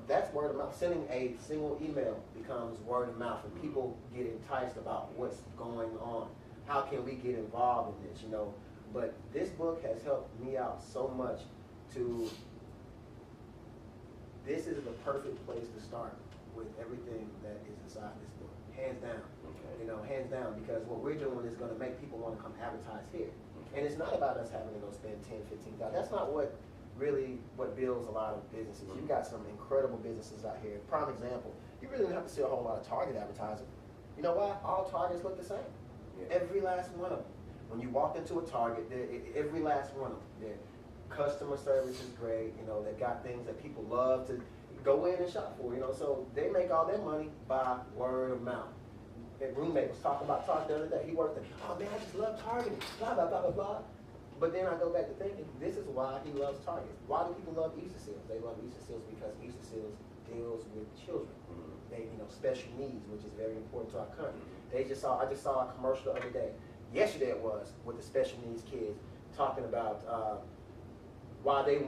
that's word of mouth. Sending a single email becomes word of mouth, and people get enticed about what's going on. How can we get involved in this? But this book has helped me out so much to. This is the perfect place to start with everything that is inside this book, hands down. Okay. Hands down, because what we're doing is going to make people want to come advertise here. And it's not about us having to go spend $10,000, $15,000. That's not what builds a lot of businesses. You've got some incredible businesses out here. Prime example, you really don't have to see a whole lot of Target advertising. You know why? All Targets look the same. Yeah. Every last one of them. When you walk into a Target, every last one of them, their customer service is great. They've got things that people love to go in and shop for. So they make all their money by word of mouth. That roommate was talking about Target the other day. He worked there. Oh man, I just love Target. Blah blah blah blah blah. But then I go back to thinking, this is why he loves Target. Why do people love Easter Seals? They love Easter Seals because Easter Seals deals with children. Mhm. They, special needs, which is very important to our country. I just saw a commercial the other day. Yesterday it was with the special needs kids talking about why they,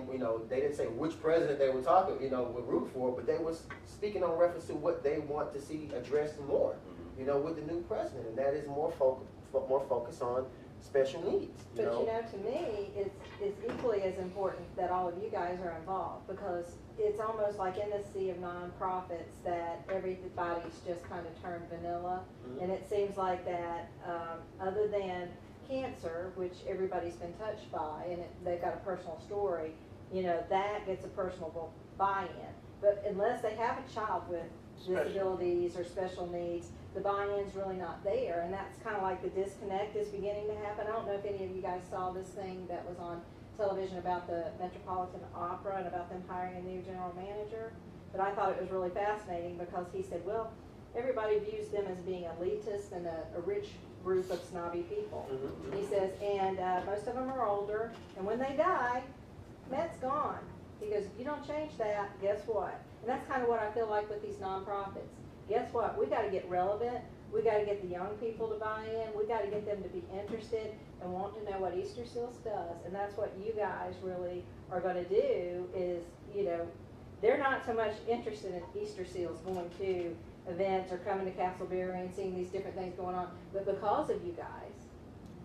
they didn't say which president they were talking, would root for, but they was speaking on reference to what they want to see addressed more, with the new president, and that is more focus on special needs. But to me, it's equally as important that all of you guys are involved, because it's almost like in this sea of nonprofits that everybody's just kind of turned vanilla. Mhm. And it seems like that, other than cancer, which everybody's been touched by, and they've got a personal story, that gets a personal buy-in. But unless they have a child with disabilities or special needs, the buy-in's really not there, and that's kind of like the disconnect is beginning to happen. I don't know if any of you guys saw this thing that was on television about the Metropolitan Opera and about them hiring a new general manager, but I thought it was really fascinating because he said, well, everybody views them as being elitist and a rich group of snobby people. Mhm. He says, and most of them are older, and when they die, Met's gone. He goes, you don't change that, guess what? And that's kind of what I feel like with these nonprofits. Guess what? We got to get relevant. We got to get the young people to buy in. We got to get them to be interested and want to know what Easter Seals does. And that's what you guys really are going to do is, they're not so much interested in Easter Seals going to events or coming to Castleberry and seeing these different things going on. But because of you guys,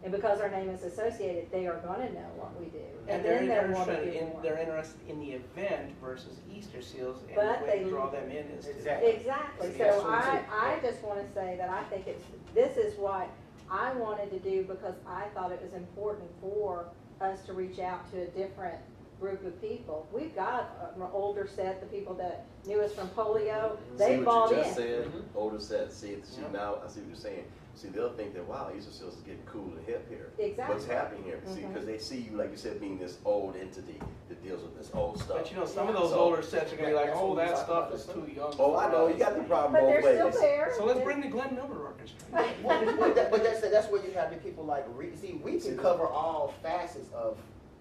and because our name is associated, they are going to know what we do. And then they're they'll want to interested do in, more. they're interested in the event versus Easter Seals, and But the way they- to draw them in is to. Exactly. Exactly. Yeah, So so I just want to say that I think this is what I wanted to do because I thought it was important for us to reach out to a different group of people. We've got an older set, the people that knew us from polio, they See bought what you in. just said, Mhm. older set, see, Yeah. now, I see what you're saying. See, they'll think that, wow, Easter Seals is getting cool and hip here. Exactly. What's happening here? See, Mhm. because they see you, like you said, being this old entity that deals with this old stuff. But you know, some of those So- older sets are gonna be like, That's oh, what we that talked stuff about is this too young. Oh, for I know, us. you got the problem But both they're ways. still there. So let's bring the Glenn Miller Orchestra. But that's where you have the people like, see, we can cover all facets of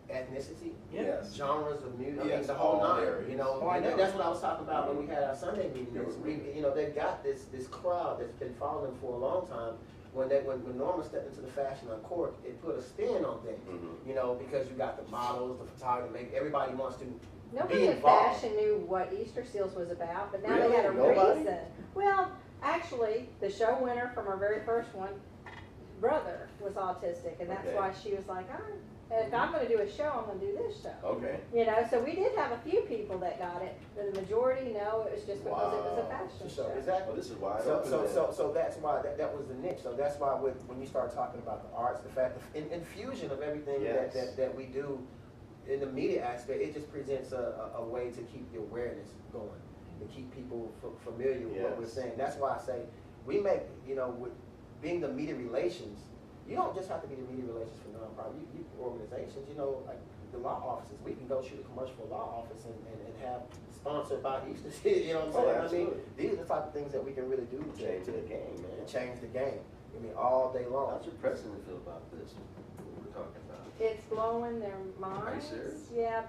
ethnicity, Yes. genres of music, I mean, Yes, the whole all nine, areas. you know. Oh, I And know. that's what I was talking about when we had our Sunday meeting. Yeah, We, you know, they've got this crowd that's been following them for a long time. When Norma stepped into the fashion on court, it put a spin on things, Mhm. you know, because you got the models, the photography, everybody wants to Nobody be in involved. fashion knew what Easter Seals was about, but now Really? they had a Nobody? reason. Well, actually, the show winner from our very first one, brother was autistic, and that's Okay. why she was like, if I'm gonna do a show, I'm gonna do this show. Okay. You know, so we did have a few people that got it, but the majority, no, it was just because it was a Wow. fashion So show. exactly. Well, this is wide So, open. so, then. so that's why that was the niche. So that's why when you start talking about the arts, the fact, infusion of everything Yes. that we do in the media aspect, it just presents a way to keep the awareness going, to keep people familiar with what we're Yes. saying. That's why I say we make, you know, with being the media relations, you don't just have to be the media relations for nonprofit, you organizations, you know, like the law offices, we can go shoot a commercial for a law office and have sponsored by Easter, you know what I'm Oh, saying? I absolutely. mean, these are the type of things that we can really do to Change the game, man. change the game. I mean, all day long. How's your president feel about this, what we're talking about? It's blowing their minds. serious? Yeah,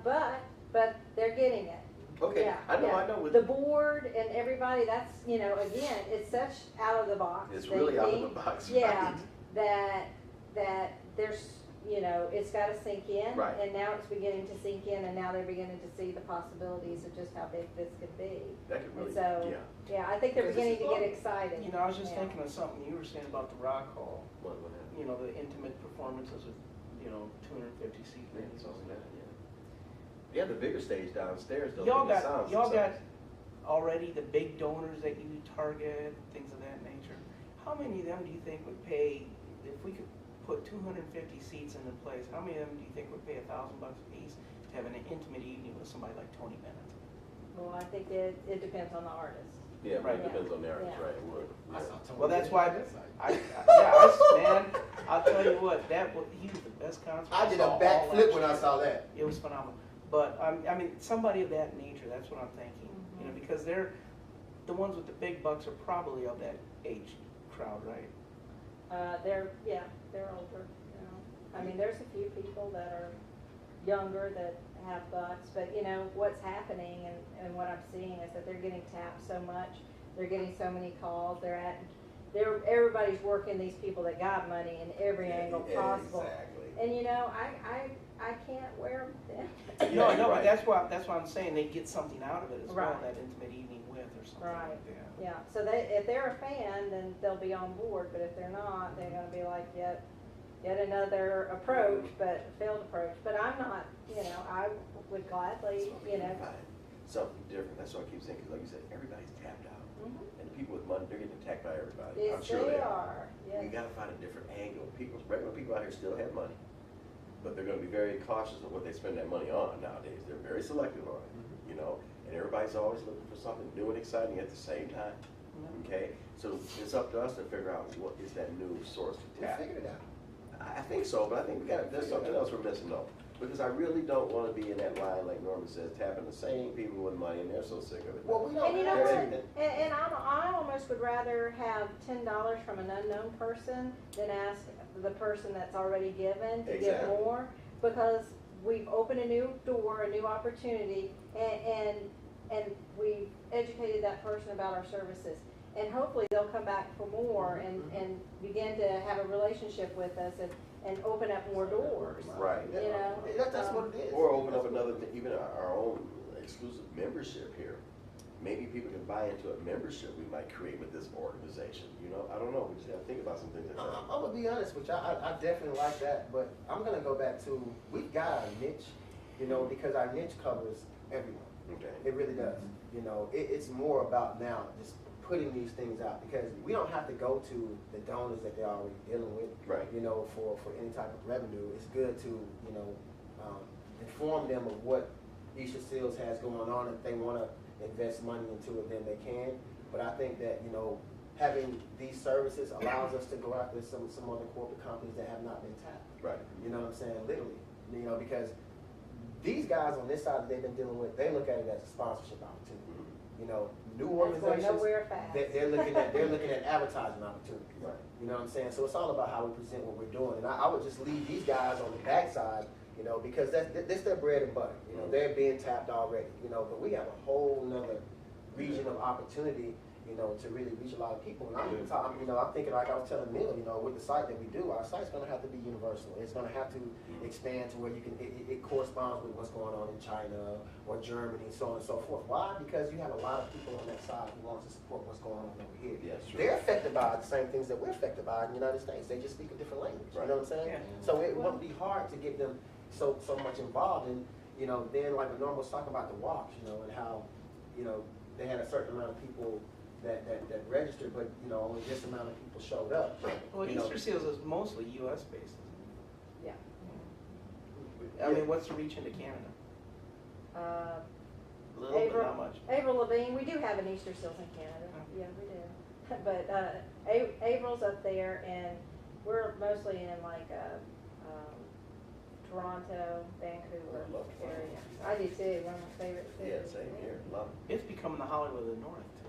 but they're getting it. Okay, Yeah, I know, yeah. I know. With The board and everybody, that's, you know, again, it's such out of the box. It's really out of the thinking. box, Yeah, right? that there's, you know, it's gotta sink in. Right. And now it's beginning to sink in, and now they're beginning to see the possibilities of just how big this could be. That could really, And so, yeah. yeah, I think they're 'Cause beginning it's to get fun. excited. You know, I was just Yeah. thinking of something you were saying about the Rock Hall. What happened? You know, the intimate performances with, you know, 250 seat Yeah, venues. it's all that, yeah. Yeah, the bigger stage downstairs though. Y'all the got, sound y'all got system. already the big donors that you target, things of that nature. How many of them do you think would pay, if we could put 250 seats into place, how many of them do you think would pay $1,000 a piece to have an intimate evening with somebody like Tony Bennett? Well, I think it depends on the artist. Yeah, right, Right. depends on the artist, Yeah. right, it would. I Yeah. saw Tony Well, that's Bennett. why man, I'll tell you what, he was the best concert. I did saw a all backflip last when I year. saw that. It was phenomenal. But, I mean, somebody of that nature, that's what I'm thinking. You know, because they're, the ones with the big bucks are probably of that age crowd, right? They're older, you know. I mean, there's a few people that are younger that have bucks, but you know, what's happening and what I'm seeing is that they're getting tapped so much, they're getting so many calls, everybody's working these people that got money in every angle Yeah, possible. Exactly. And you know, I can't wear them. Yeah, No, you're but right. that's why I'm saying they get something out of it as well, Right. that intimate evening with or something Right. like that. Yeah, so if they're a fan, then they'll be on board, but if they're not, they're gonna be like, yet another approach, but failed approach. But I'm not, you know, I would gladly, you know. Something different, that's what I keep saying, 'cause like you said, everybody's tapped out. Mhm. And the people with money, they're getting attacked by everybody. I'm Yes, sure they they are, yes. We gotta find a different angle. Regular people out here still have money, but they're gonna be very cautious of what they spend that money on nowadays. They're very selective on it, you know, and everybody's always looking for something new and exciting at the same time, okay? So it's up to us to figure out what is that new source to We tap. figured it out. I think so, but I think there's something else we're missing though. Because I really don't wanna be in that line, like Norman says, tapping the same people with money and they're so sick of it. Well, we don't And you know have what? to- And I almost would rather have $10 from an unknown person than ask the person that's already given to give Exactly. more, because we've opened a new door, a new opportunity, and we've educated that person about our services. And hopefully they'll come back for more and begin to have a relationship with us and open up more doors. Right. You know? That's what it is. Or open up another, even our own exclusive membership here. Maybe people can buy into a membership we might create with this organization, you know, I don't know, we just gotta think about some things like that. I'm gonna be honest with you. I definitely like that, but I'm gonna go back to we've got our niche, you know, because our niche covers everyone. Okay. It really does. You know, it's more about now just putting these things out, because we don't have to go to the donors that they're already dealing with, Right. you know, for any type of revenue. It's good to, you know, inform them of what Easter Seals has going on. If they want to invest money into it, then they can. But I think that, you know, having these services allows us to go after some other corporate companies that have not been tapped. Right. You know what I'm saying? Literally. You know, because these guys on this side that they've been dealing with, they look at it as a sponsorship opportunity. You know, new That's going organizations, nowhere fast. they're looking at advertising opportunities. Right. You know what I'm saying? So it's all about how we present what we're doing. And I would just leave these guys on the backside, you know, because that's their bread and butter. You know, they're being tapped already. You know, but we have a whole nother region of opportunity, you know, to really reach a lot of people. And I'm thinking, like I was telling Neil, you know, with the site that we do, our site's going to have to be universal. It's going to have to expand to where you can, it corresponds with what's going on in China or Germany, so on and so forth. Why? Because you have a lot of people on that side who want to support what's going on over here. Yes, sure. They're affected by the same things that we're affected by in the United States. They just speak a different language. Right. You know what I'm saying? Yeah. So it won't be hard to get them so much involved. And, you know, then like Norm was talking about the walks, you know, and how, you know, they had a certain amount of people that registered, but, you know, only this amount of people showed up. Well, You know, Easter Seals is mostly US based. Yeah. I mean, what's the reach into Canada? A little, but April, not much. Avril Lavigne, we do have an Easter Seals in Canada. Yeah, we do. But Avril's up there, and we're mostly in like Toronto, Vancouver I love Toronto. area. I do too. One of my favorite Yeah, cities. same here. Love It's becoming the Hollywood of the North too.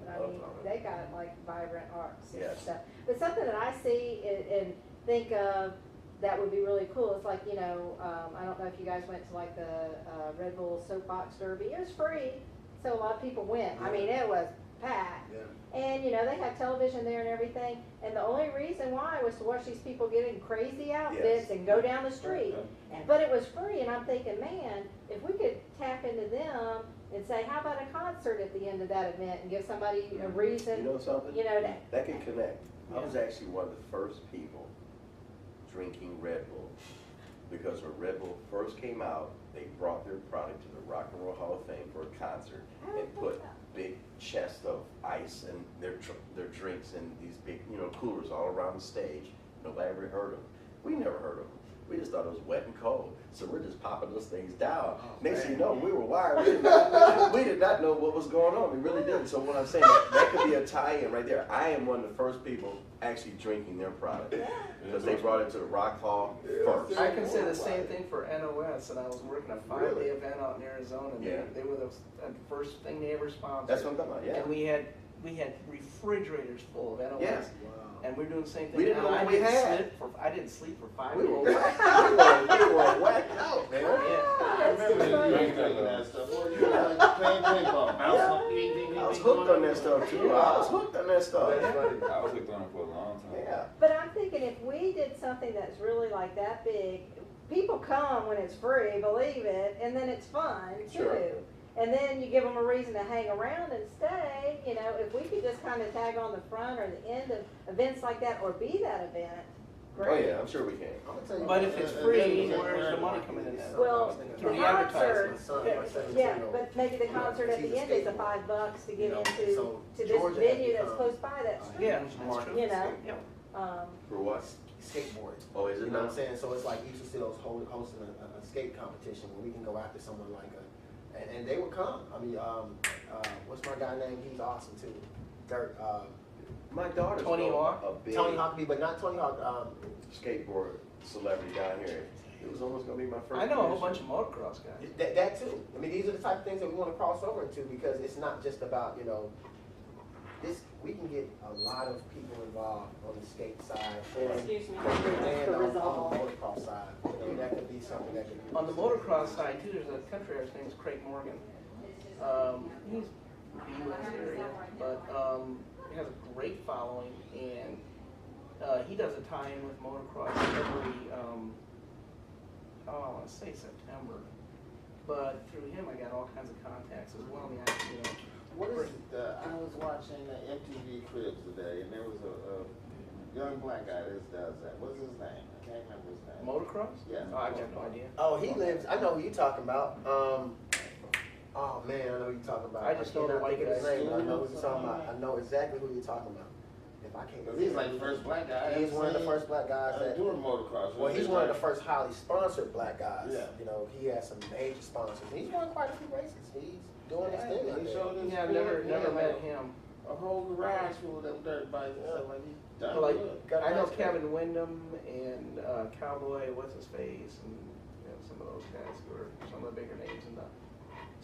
it. I Love mean, Toronto. they got like vibrant arts and Yes. stuff. But something that I see and think of that would be really cool. It's like, you know, I don't know if you guys went to like the Red Bull Soapbox Derby. It was free, so a lot of people went. I mean, it was packed. Yeah. And, you know, they have television there and everything. And the only reason why was to watch these people get in crazy outfits Yes. and go down the street. But it was free, and I'm thinking, man, if we could tap into them and say, how about a concert at the end of that event and give somebody a reason, You know something? you know, to That can connect. I was actually one of the first people drinking Red Bull, because when Red Bull first came out, they brought their product to the Rock and Roll Hall of Fame for a concert and put big chests of ice and their drinks in these big, you know, coolers all around the stage. Nobody ever heard of them. We never heard of them. We just thought it was wet and cold. So we're just popping those things down. Next thing you know, we were wired. We did not know what was going on. We really didn't. So what I'm saying, that could be a tie-in right there. I am one of the first people actually drinking their product, because they brought it to the Rock Hall first. I can say the same thing for NOS, and I was working a 5-day Really? event out in Arizona. And Yeah. they were the first thing they ever sponsored. That's what I'm talking about, yeah. And we had refrigerators full of NOS. Yeah. And we're doing the same thing. We didn't And know I what we had. I didn't sleep for 5 We days. were whacked out, man. I remember you drinking that stuff. Well, you were like playing paintball. I was hooked on that stuff too. I was hooked on that stuff. I was hooked on it for a long time. Yeah. But I'm thinking if we did something that's really like that big, people come when it's free, believe it, and then it's fun too. Sure. And then you give them a reason to hang around and stay. You know, if we could just kind of tag on the front or the end of events like that, or be that event, Oh great. yeah, I'm sure we can. I'm gonna tell you But what, if it's free, where's the money coming in at? Well, Through the the concert, advertising. yeah, but maybe the concert at the end is the $5 to get into to this venue that's close by that street. Yeah, that's true. You know, Yep. For what? skateboarding. Oh, is it You know what now? I'm saying? So it's like Easter Seals hosting a skate competition where we can go after someone like and they would come. I mean, what's my guy name? He's awesome too. Dirt. My daughter's Tony Hawk? a big Tony Hawk, but not Tony Hawk. skateboard celebrity down here. It was almost gonna be my first. I know a whole commission. bunch of motocross guys. That too. I mean, these are the type of things that we want to cross over into, because it's not just about, you know, this. We can get a lot of people involved on the skate side excuse me, and the on the result. motocross side. You know, that could be something that could be On the motocross side too, there's a country artist named Craig Morgan. He's U.S. area, but he has a great following, and he does a tie-in with motocross every I want to say September. But through him, I got all kinds of contacts as well. I mean, What is it? I was watching the MTV Cribs today, and there was a young black guy that does that. What's his name? I can't remember his name. motocross? Yeah. Oh, I got no idea. Oh, he lives. I know who you're talking about. Oh man, I know who you're talking about. I just know the cannot white think of his guy. name, but I know who you're talking about. I know exactly who you're talking about. If I can't. Cause he's like the first black guy. He's one of the first black guys that. doing motocross. Well, he's one of the first highly sponsored black guys. Yeah. You know, he has some major sponsors. He's won quite a few races. He's doing his thing out He there. showed his Yeah, I've speed, never yeah, met like him. A whole garage full of them dirt bikes and stuff like he's done Like, good. I know Kevin Wyndham and Cowboy, what's his face, and you know, some of those guys who are some of the bigger names in the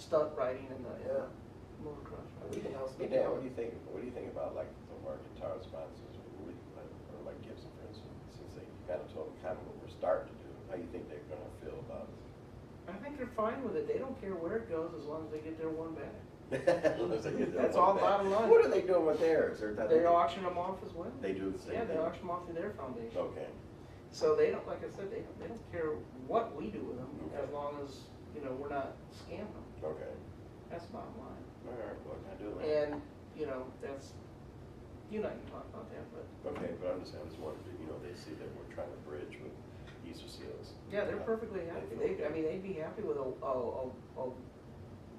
stunt riding and the motocross We riding. can also Hey, Dan, what do you think? What do you think about like the market tire sponsors, or like Gibson, for instance, since they kind of told them kind of what we're starting to do? How do you think they're going to feel about it? I think they're fine with it. They don't care where it goes as long as they get their one back. That's all bottom line. What are they doing with theirs? They auction them off as well. They do the same Yeah, they thing? auction them off through their foundation. Okay. So they don't, like I said, they don't care what we do with them as Okay. long as, you know, we're not scamming them. Okay. That's the bottom line. All right, what can I do? And, you know, that's, you and I can talk about that, but Okay, but I'm just wondering, you know, they see that we're trying to bridge with Easter Seals. yeah, they're perfectly happy. I mean, they'd be happy with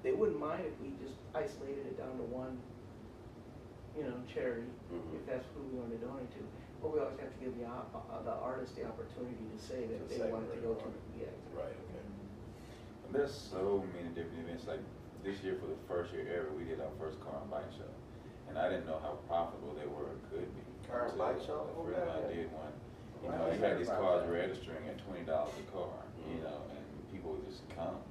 they wouldn't mind if we just isolated it down to one, you know, charity, Mhm. if that's who we want to donate to. But we always have to give the artist the opportunity to say that To they say want where to they go to. want. Yeah. Right, okay. And there's so many different events. Like this year, for the first year ever, we did our first car and bike show, and I didn't know how profitable they were or could be. Car and bike show? A friend of mine did one. You know, they had these cars registering at $20 a car. You know, and people would just come.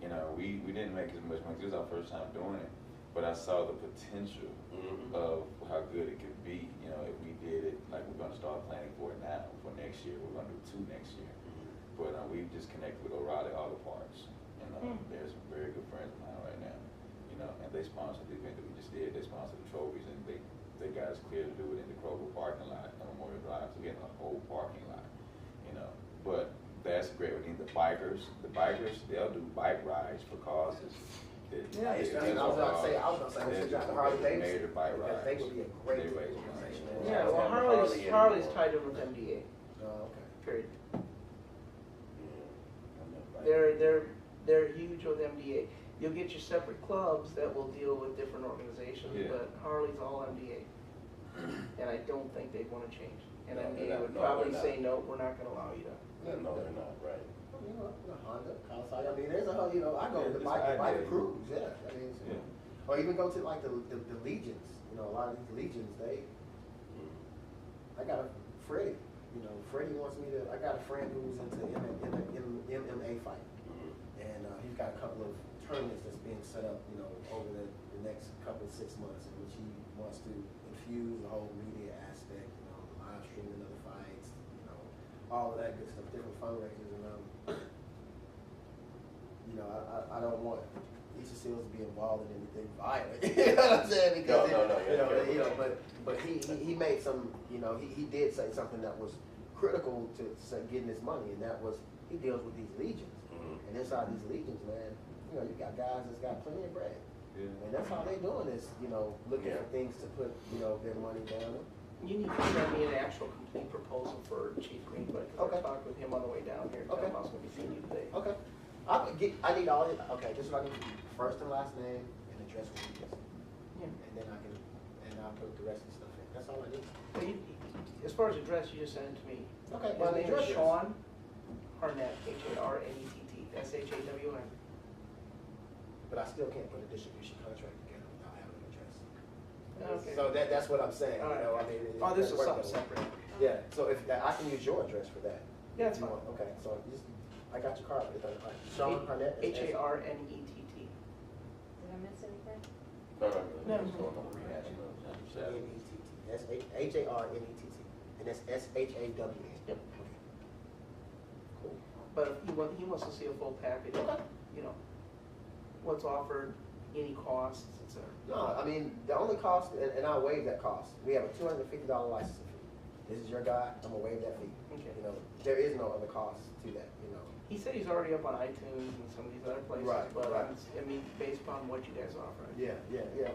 You know, we didn't make as much money. This was our first time doing it, but I saw the potential Mhm. of how good it could be. You know, if we did it, like we're going to start planning for it now for next year. We're going to do 2 next year. But we've just connected with O'Reilly Auto Parts, and they're some very good friends of mine right now. You know, and they sponsored the event that we just did. They sponsored the trophies, and they got us clear to do it in the Kroger parking lot on Memorial Drive. So we had a whole parking lot. You know, but that's great. We need the bikers, they'll do bike rides for causes. Yeah, I was gonna say, we should got the Harley Davidson. Major bike Because rides. they would be a great They raise organization. money. Yeah, well, Harley Harley's anymore. tied in with MDA, Oh, okay. period. Yeah. I'm not buying They're huge with MDA. You'll get your separate clubs that will deal with different organizations, Yeah. but Harley's all MDA. And I don't think they'd want to change. And No, MDA they're would not. probably No, they're say, no, we're not gonna allow you to. No, they're not, right. You know, Honda, Kawasaki. I mean, there's a whole, you know, I go Yeah, to the it's bike ideal. cruise, yeah. I mean, it's, Yeah. or even go to like the legions. You know, a lot of these legions, I got a Freddie. You know, Freddie wants me to. I got a friend who's into MMA fight, and he's got a couple of tournaments that's being set up. You know, over the next couple of 6 months, in which he wants to infuse the whole media aspect. You know, live streaming of the fights. You know, all of that good stuff, different fundraisers, and you know, I don't want Easter Seals to be involved in anything violent. You know what I'm saying? Because but he made some, you know, he did say something that was critical to getting his money, and that was he deals with these legions, and inside these legions, man, you know, you got guys that's got plenty of bread, and that's how they doing is, you know, looking for things to put, you know, their money down. You need to send me an actual complete proposal for Chief Greenwood, because Okay. I talked with him on the way down here. Okay. I was gonna be seeing you today. Okay. I need all his, okay, just so I can first and last name and address where he is. Yeah. And then I'll put the rest of the stuff in. That's all I need. Well, as far as address, you just send it to me. Okay, His well, name address is is- Sean Harnett, Harnett, SHAWN. But I still can't put a distribution contract together without having an address. Okay. So that's what I'm saying, All you know, I right. mean. Oh, this is that work something that way. separate. Yeah, so if, I can use your address for that. Yeah, that's If you fine. want. Okay, so I got your card. Sean Harnett. HARNETT. Did I miss anything? No. No. Just going on rehashing those. N-E-T-T. That's H-A-R-N-E-T-T. And that's S-H-A-W-N. Yep. Okay. Cool. But he wants to see a full package, Okay. you know, what's offered, any costs, et cetera. No, I mean, the only cost, and I'll waive that cost. We have a $250 licensing fee. This is your guy, I'm gonna waive that fee. Okay. You know, there is no other cost to that, you know. He said he's already up on iTunes and some of these other places, Right, but right. I mean, based upon what you guys offer. Yeah.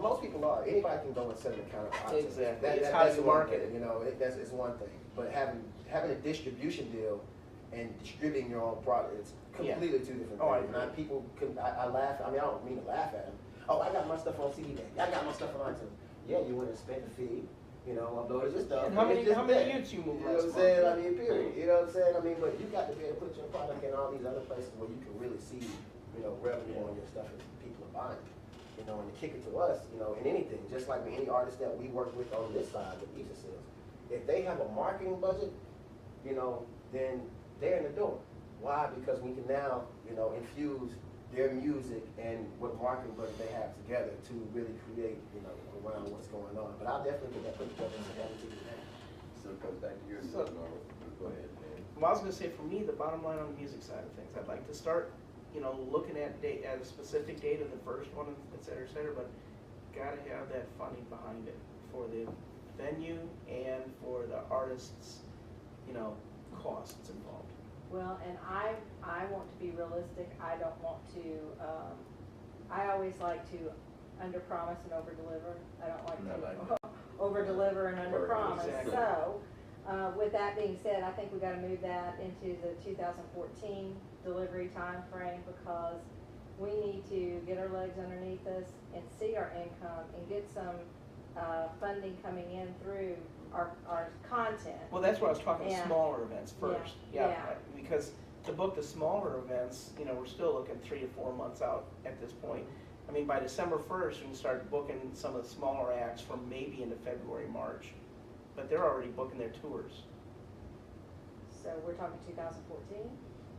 Most people are. Anybody can go and set an account up. Exactly. It's how that's you one market thing, it. You know, it's one thing. But having a distribution deal and distributing your own product. It's completely two different Oh, I things. And I laugh. I mean, I don't mean to laugh at them. Oh, I got my stuff on CD Baby. I got my stuff on iTunes. Yeah, you went and spent the fee. You know, uploaded your stuff. And how many it's just there. units you move You know what I'm last saying? month? I mean, period. You know what I'm saying? I mean, but you got to be able to put your product in all these other places where you can really see, you know, revenue on your stuff and people are buying. You know, and to kick it to us, you know, in anything, just like with any artist that we work with on this side with Easter Sales, if they have a marketing budget, you know, then they're in the door. Why? Because we can now, you know, infuse their music and what marketing budget they have together to really create, you know, around what's going on. But I'll definitely put together and have it to you now. So it comes back to your, So- Norman. Go ahead, man. Well, I was gonna say, for me, the bottom line on the music side of things, I'd like to start, you know, looking at a specific date of the first one, et cetera, but gotta have that funding behind it for the venue and for the artists, you know, costs involved. Well, and I want to be realistic. I don't want to, I always like to under-promise and over-deliver. I don't like to over-deliver and under-promise. Exactly. So, with that being said, I think we gotta move that into the 2014 delivery time frame because we need to get our legs underneath us and see our income and get some, funding coming in through our content. Well, that's where I was talking Yeah. smaller events first. Yeah. Because to book the smaller events, you know, we're still looking 3 to 4 months out at this point. I mean, by December 1st, we can start booking some of the smaller acts from maybe into February, March. But they're already booking their tours. So we're talking 2014?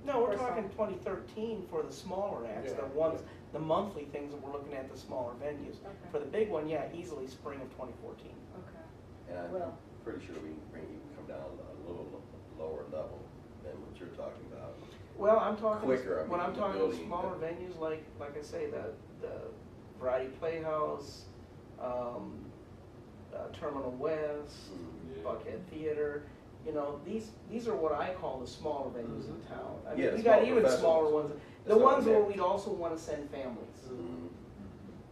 No, we're For talking some- 2013 for the smaller acts, the Yeah. ones, the monthly things that we're looking at, the smaller venues. Okay. For the big one, yeah, easily spring of 2014. Okay. And I'm Well- pretty sure we can bring you, come down a little lower level than what you're talking about. Well, I'm talking, Quicker, I mean, when I'm the talking building, smaller the- venues, like I say, the Variety Playhouse, Terminal West, Mm, Buckhead Theater, you know, these are what I call the smaller venues in town. I Yeah, mean, the we got smaller even smaller festivals. ones, the That's what I ones where meant. we'd also wanna send families. Mhm.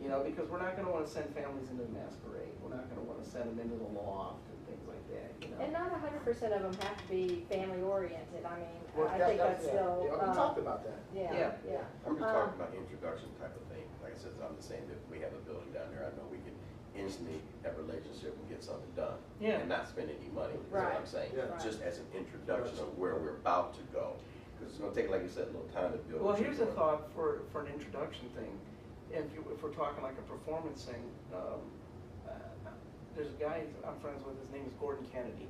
You know, because we're not gonna wanna send families into the masquerade, we're not gonna wanna send them into the loft and things like that, you know? And not 100% of them have to be family oriented. I mean, Well, I think that's yeah. still. Yeah, we talked about that. Yeah. I'm just Um, talking about introduction type of thing. Like I said, I'm just saying that we have a building down there, I know we can instantly have a relationship and get something done. Yeah. And not spend any money, is Right. what I'm saying. Yeah. Just as an introduction of where we're about to go. Because it's gonna take, like you said, a little time to build. Well, what here's you're a doing. thought for an introduction thing. If we're talking like a performance thing, there's a guy I'm friends with, his name is Gordon Kennedy.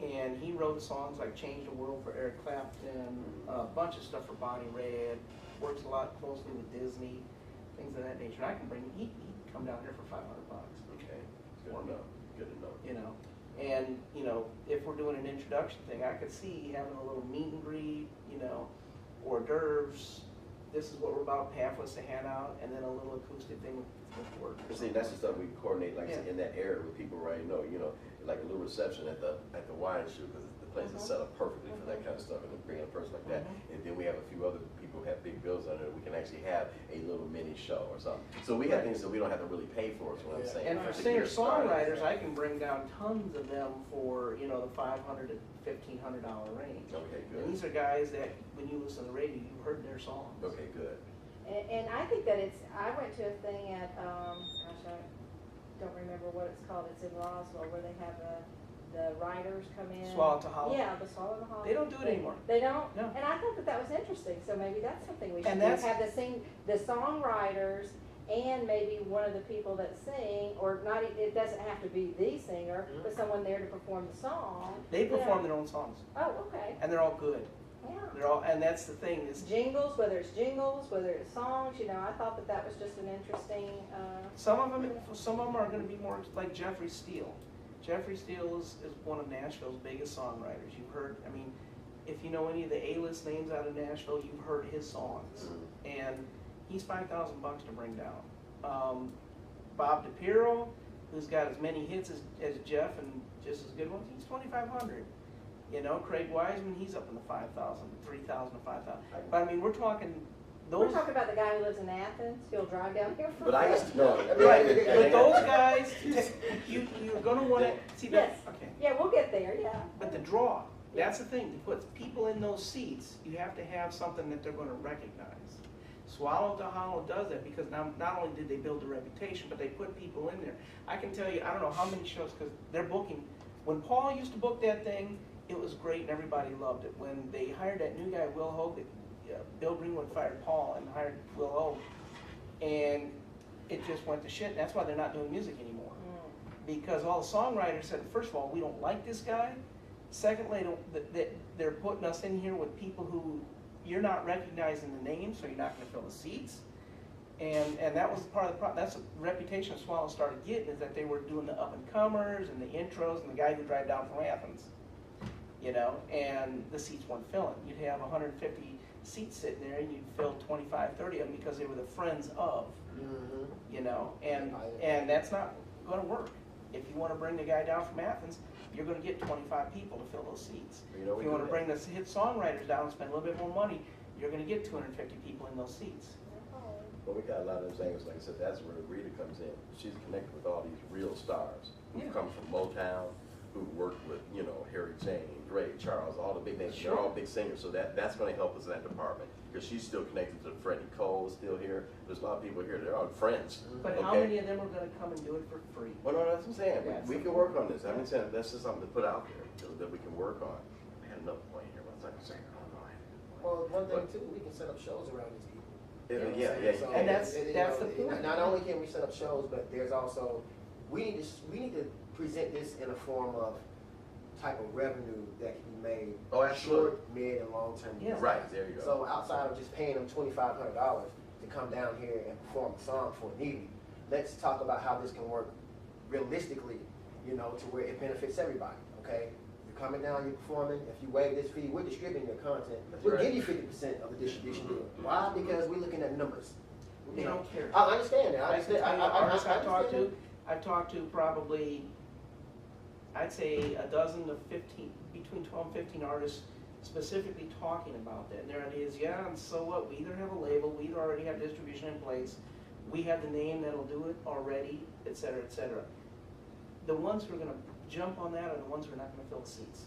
And he wrote songs like Change the World for Eric Clapton, a bunch of stuff for Bonnie Raitt, works a lot closely with Disney, things of that nature. I can bring, he'd come down here for $500, Okay, good to know, good to know. you know? And, you know, if we're doing an introduction thing, I could see having a little meet and greet, you know, hors d'oeuvres, this is what we're about, pamphlets to hand out, and then a little acoustic thing with work. But see, that's the stuff we coordinate, like I said, Yeah. in that area where people already know, you know, like a little reception at the wine show, because the place is set up perfectly for that kind of stuff, and to bring a person like that. And then we have a few other people who have big bills under it, we can actually have a little mini show or something. So we have things that we don't have to really pay for, is what I'm saying. And for To get started. singer-songwriters, I can bring down tons of them for, you know, the $500 to $1,500 range. Okay, And good. these are guys that, when you listen to the radio, you've heard their songs. Okay, good. And I think that I went to a thing at, gosh, I don't remember what it's called. It's in Roswell where they have the writers come in. Swallow to Hollow? Yeah, the Swallow to Hollow. They don't do it anymore. They don't? No. And I thought that was interesting, so maybe that's something we should And do. that's- Have the songwriters and maybe one of the people that sing, or not, it doesn't have to be the singer, but someone there to perform the song. They you know. perform their own songs, Oh, okay, and they're all good. yeah. They're all, and that's the thing, is Jingles, whether it's songs, you know, I thought that was just an interesting, some of them are gonna be more like Jeffrey Steele. Jeffrey Steele is one of Nashville's biggest songwriters. You've heard, I mean, if you know any of the A-list names out of Nashville, you've heard his songs. And he's $5,000 to bring down. Bob DiPiero, who's got as many hits as Jeff and just as good ones, he's $2,500. You know, Craig Wiseman, he's up in the 5,000, 3,000 to 5,000. But I mean, we're talking we're those. talking about the guy who lives in Athens, he'll drive down here for. But I used to know. Right, but those guys, you're gonna wanna, see that, Yes. okay. Yeah, we'll get there, yeah. But the draw, That's the thing, to put people in those seats, you have to have something that they're gonna recognize. Swallow to Hollow does that because now, not only did they build a reputation, but they put people in there. I can tell you, I don't know how many shows, because they're booking. When Paul used to book that thing, it was great and everybody loved it. When they hired that new guy, Will Hogue, Bill Greenwood fired Paul and hired Will Hogue, and it just went to shit. And that's why they're not doing music anymore. Because all the songwriters said, first of all, we don't like this guy. Secondly, they're putting us in here with people who you're not recognizing the names, so you're not going to fill the seats. And that was part of the problem. That's the reputation Swallow started getting, is that they were doing the up-and-comers and the intros and the guy who drive down from Athens, you know, and the seats weren't filling. You'd have 150 seats sitting there, and you'd fill 25, 30 of them because they were the friends of, you know, and that's not going to work. If you want to bring the guy down from Athens, you're going to get 25 people to fill those seats. You know, If you want to bring the hit songwriters down and spend a little bit more money, you're going to get 250 people in those seats. But we got a lot of those things, like I said, that's where Rita comes in. She's connected with all these real stars who Yeah. come from Motown, who worked with, you know, Harry James, Ray Charles, all the big names. They're all big singers, so that's going to help us in that department. Because she's still connected to Freddie Cole, still here. There's a lot of people here, they're all friends. But how many of them are going to come and do it for free? Well, no, that's what I'm saying. That's We the can point. work on this. I'm saying that's just something to put out there that we can work on. I had another point here. What was I saying? I don't know. I had a good point. Well, one thing too, we can set up shows around these people. You know what I'm Yeah, saying? yeah, So, And that's you the know, point. Not only can we set up shows, but there's also, we need to present this in a form of type of revenue that can be made. Oh, absolutely. Short, mid, and long term. Yeah. Right, there you go. So outside of just paying them $2,500 to come down here and perform a song for Needy, let's talk about how this can work realistically, you know, to where it benefits everybody, okay? You're coming down, you're performing, if you waive this fee, we're distributing your content. That's We'll right. give you 50% of the distribution deal. Why? Because we're looking at numbers. They You know, don't care. I understand that. I I can understand. tell you, artists I've talked understand to, I've talked to probably, I'd say a dozen to 15, between 12 and 15 artists specifically talking about that. And their idea is, yeah, and so what? We either have a label, we either already have distribution in place, we have the name that'll do it already, et cetera, et cetera. The ones who are gonna jump on that are the ones who are not gonna fill the seats.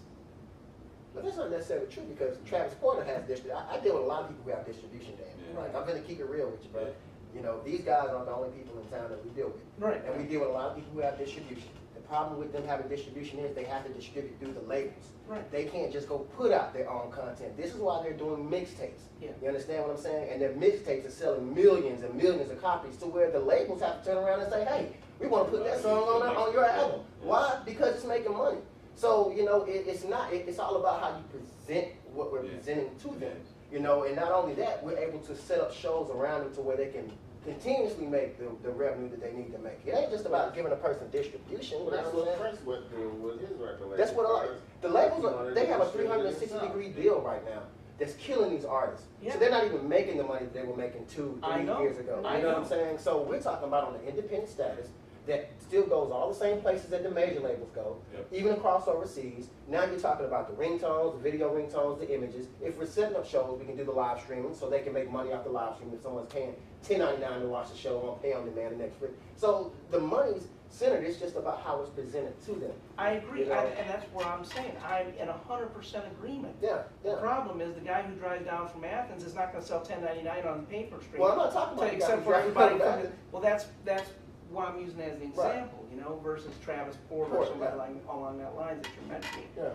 But that's not necessarily true because Travis Porter has distribution. I deal with a lot of people who have distribution, Dan. Yeah. Like, I'm gonna keep it real with you, bro. You know, these guys are the only people in town that we deal with. Right. And we deal with a lot of people who have distribution. The problem with them having distribution is they have to distribute through the labels. Right. They can't just go put out their own content. This is why they're doing mixtapes. Yeah. You understand what I'm saying? And their mixtapes are selling millions and millions of copies to where the labels have to turn around and say, hey, we want to put that song on your album. Why? Because it's making money. So, you know, it's all about how you present what we're presenting to them. You know, and not only that, we're able to set up shows around them to where they can continuously make the revenue that they need to make. It ain't just about giving a person distribution. Well, You that's know what I'm what saying? Prince went through with his record label. That's what the labels are, they have a Distributed 360-degree himself. deal right now that's killing these artists. Yeah. So they're not even making the money they were making 2, 3 I know. years ago. I You know what I'm know. saying? So we're talking about on the independent status that still goes all the same places that the major labels go, Yep. even across overseas. Now you're talking about the ringtones, the video ringtones, the images. If we're setting up shows, we can do the live streaming so they can make money off the live stream if someone's paying $10.99 to watch the show on pay on demand the next week. So the money's centered, it's just about how it's presented to them. I agree, You know? and that's what I'm saying. I'm in 100% agreement. Yeah, The yeah. problem is the guy who drives down from Athens is not gonna sell $10.99 on the paper stream. Well, I'm not talking about the guy Except who for drives everybody down from the, from well, that's why I'm using as an Right. example, you know, versus Travis Porter or Porter, somebody yeah. like, along that line that you're mentioning. Yeah.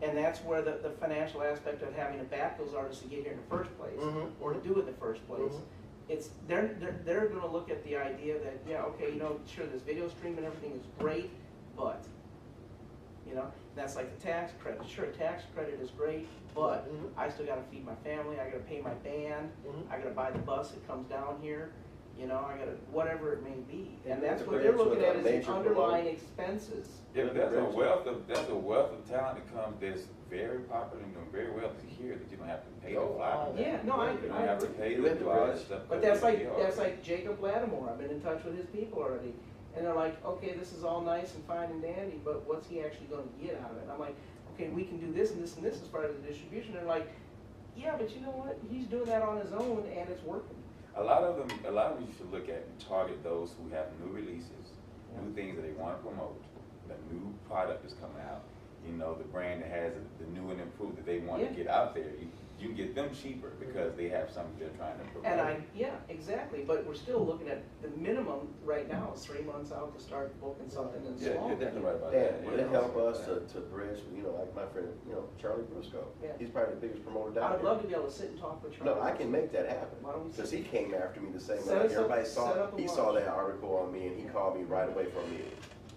And that's where the financial aspect of having to back those artists to get here in the first place, Mhm. or to do it in the first place. Mhm. It's, they're gonna look at the idea that, yeah, okay, you know, sure, this video stream and everything is great, but, you know, that's like the tax credit. Sure, tax credit is great, but Mhm. I still gotta feed my family, I gotta pay my band, Mhm. I gotta buy the bus that comes down here, you know, I gotta, whatever it may be. And that's It's what a they're major- looking at is major the underlying expenses. Yeah, but there's a wealth of talent that comes that's very popular and doing very well to hear that you don't have to pay to fly. Yeah, no, I You agree. don't have to pay You to have to do all bridge. that stuff. But that's like Jacob Lattimore. I've been in touch with his people already. And they're like, okay, this is all nice and fine and dandy, but what's he actually gonna get out of it? And I'm like, okay, we can do this and this and this as far as the distribution. They're like, yeah, but you know what? He's doing that on his own and it's working. A lot of them you should look at and target those who have new releases, new things that they want to promote, the new product is coming out, you know, the brand that has the new and improved that they want Yeah. to get out there, you can get them cheaper because they have something they're trying to promote. And yeah, exactly, but we're still looking at, the minimum right now is 3 months out to start booking something in Yeah, small. you're definitely right about And that. would it help us to bridge, you know, like my friend, you know, Charlie Brusco? Yeah. He's probably the biggest promoter down I'd here. love to be able to sit and talk with Charlie. No, I can make that happen. Why don't we Because sit- he came after me the same Set way. us up- Everybody set saw, up a he saw lunch. that article on me and he called me right away for a meeting.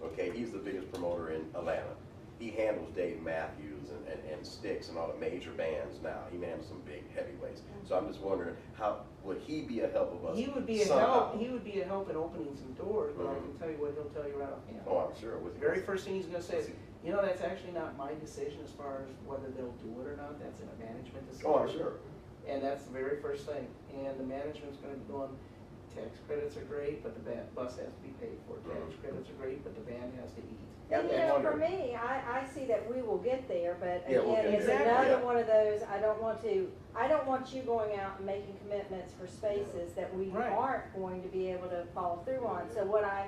Okay, he's the biggest promoter in Atlanta. He handles Dave Matthews and Styx and all the major bands now. He handles some big heavyweights. So I'm just wondering, how, would he be a help of us? He would be a somehow? help, he would be a help in opening some doors, but I Mhm. can tell you what he'll tell you right offhand. Oh, I'm sure. With The very first thing he's gonna say is, you know, that's actually not my decision as far as whether they'll do it or not, that's a management decision. Oh, I'm sure. And that's the very first thing, and the management's gonna be going, tax credits are great, but the bus has to be paid for, tax credits are great, but the band has to eat. And you I'm know, for wondering- me, I see that we will get there, but Yeah, we'll again, get it's there. another Yeah. one of those, I don't want you going out and making commitments for spaces that we Right. aren't going to be able to follow through on. So what I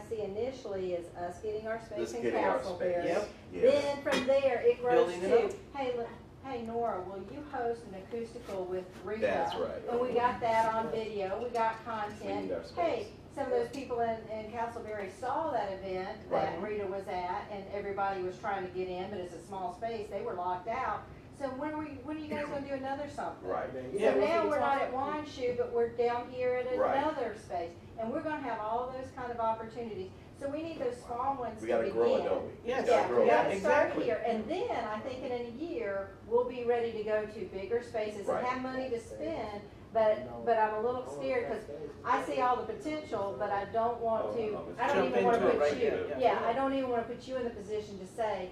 see initially is us getting our space Just in getting our Castleberry. space. Yep. Yeah. Then from there, it grows Building it to, hey, look, hey Nora, will you host an acoustical with Rita? That's right. And we got that on video, we got We content. need our space. Hey, some of those people in Castleberry saw that event that Right. Rita was at, and everybody was trying to get in, but it's a small space, they were locked out. So when are you guys gonna do another something? Right. So now we're not at Wine Shoe, but we're down here at Right. another space, and we're gonna have all those kind of opportunities. So we need those small ones to We gotta begin. grow it, don't we? Yes. We gotta Yeah, grow we it. gotta start exactly. here, and then I think in a year, we'll be ready to go to bigger spaces and Right. have money to spend, but I'm a little scared, cause I see all the potential, but I don't want to, I don't Jump even wanna into it put right you, there, yeah. yeah, I don't even wanna put you in the position to say,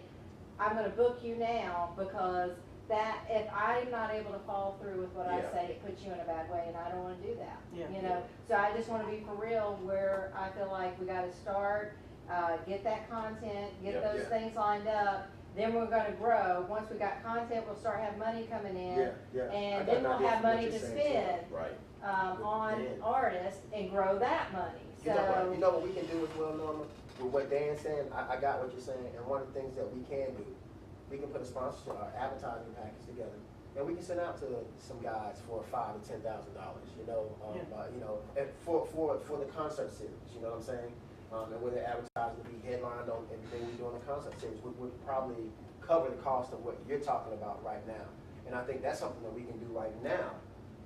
I'm gonna book you now, because that, if I'm not able to follow through with what I Yeah. say, it puts you in a bad way, and I don't wanna do that. Yeah. You know, so I just wanna be for real, where I feel like we gotta start, get that content, get Yeah, those yeah. things lined up, then we're gonna grow. Once we got content, we'll start having money coming in, I and got then an we'll idea have from what money you're to saying, too. spend, Right. on Dan. artists and grow that money, You know, so. you know what we can do as well, Norma? With what Dan's saying, I got what you're saying, and one of the things that we can do, we can put a sponsorship, advertising package together, and we can send out to some guys for $5,000 to $10,000, you know, and for the concert series, you know what I'm saying? And where the advertising will be headlined on, and then we're doing a concert series, we would probably cover the cost of what you're talking about right now. And I think that's something that we can do right now,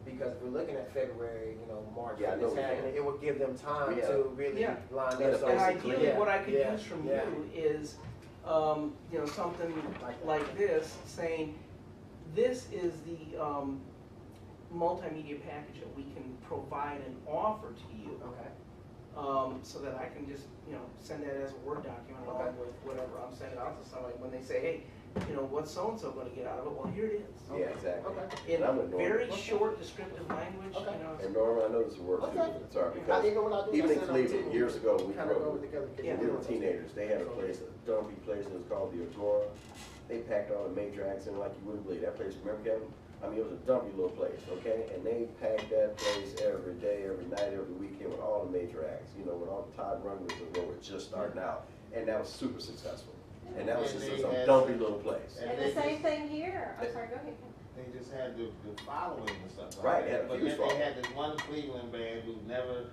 because if we're looking at February, March, Yeah, I know it's we can. happening, it will give them time Yeah. to really Yeah. line And up. And basically, ideally, Yeah, what I could yeah, use from yeah. you is, something like this, saying, this is the, multimedia package that we can provide and offer to you. Okay. So that I can just, send that as a Word document along Okay. with whatever I'm sending out to somebody. When they say, hey, what's so-and-so gonna get out of it? Well, here it is. Yeah, exactly. Okay. In And I'm with Norma. very short descriptive language, Okay. And Norma, I know this will work too. Okay. Sorry, I because think what I do is even in I send them Cleveland, to- years ago, we kind of grew go up, together. because Yeah. we you're were doing teenagers, they had a place, a dumpy place, it was called the Agora. They packed all the major acts in like you wouldn't believe. That place, remember Kevin? I mean, it was a dumpy little place, okay? And they packed that place every day, every night, every weekend with all the major acts. When all the Todd Rundgren's of the world were just starting out. And that was super successful. And that was And just they some had dumpy some- little place. and And they the same just- thing here, I'm sorry, go ahead. They just had the following and stuff Right, like they had a that. But huge then they following. had this one Cleveland band who never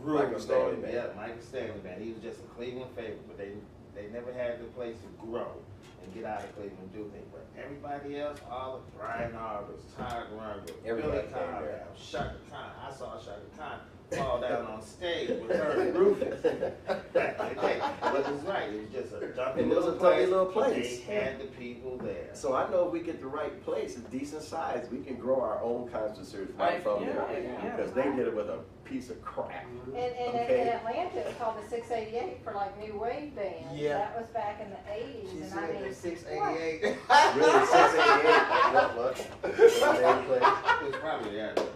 grew. Michael Stanley Band. Yeah, Michael Stanley Band. He was just a Cleveland favorite, but they never had the place to grow and get out of Cleveland and do things. But everybody else, all of Brian Arbus, Todd Rundgren, Everybody Billy came there. Connell, Shaka Khan. I saw Shaka Khan fall down on stage with her Rufus back in the day. But it's right, it was just a dumpy And it was little a dumpy place. little but place. They had the people there. So I know if we get the right place, a decent size, we can grow our own concert series right from there. yeah. Because they did it with a piece of crap. And Okay. in Atlanta, it was called the 688 for like new wave bands. Yeah. That was back in the 80s, She and I said mean, the what? 688. Really, 688, what? Name plate. It was probably the address.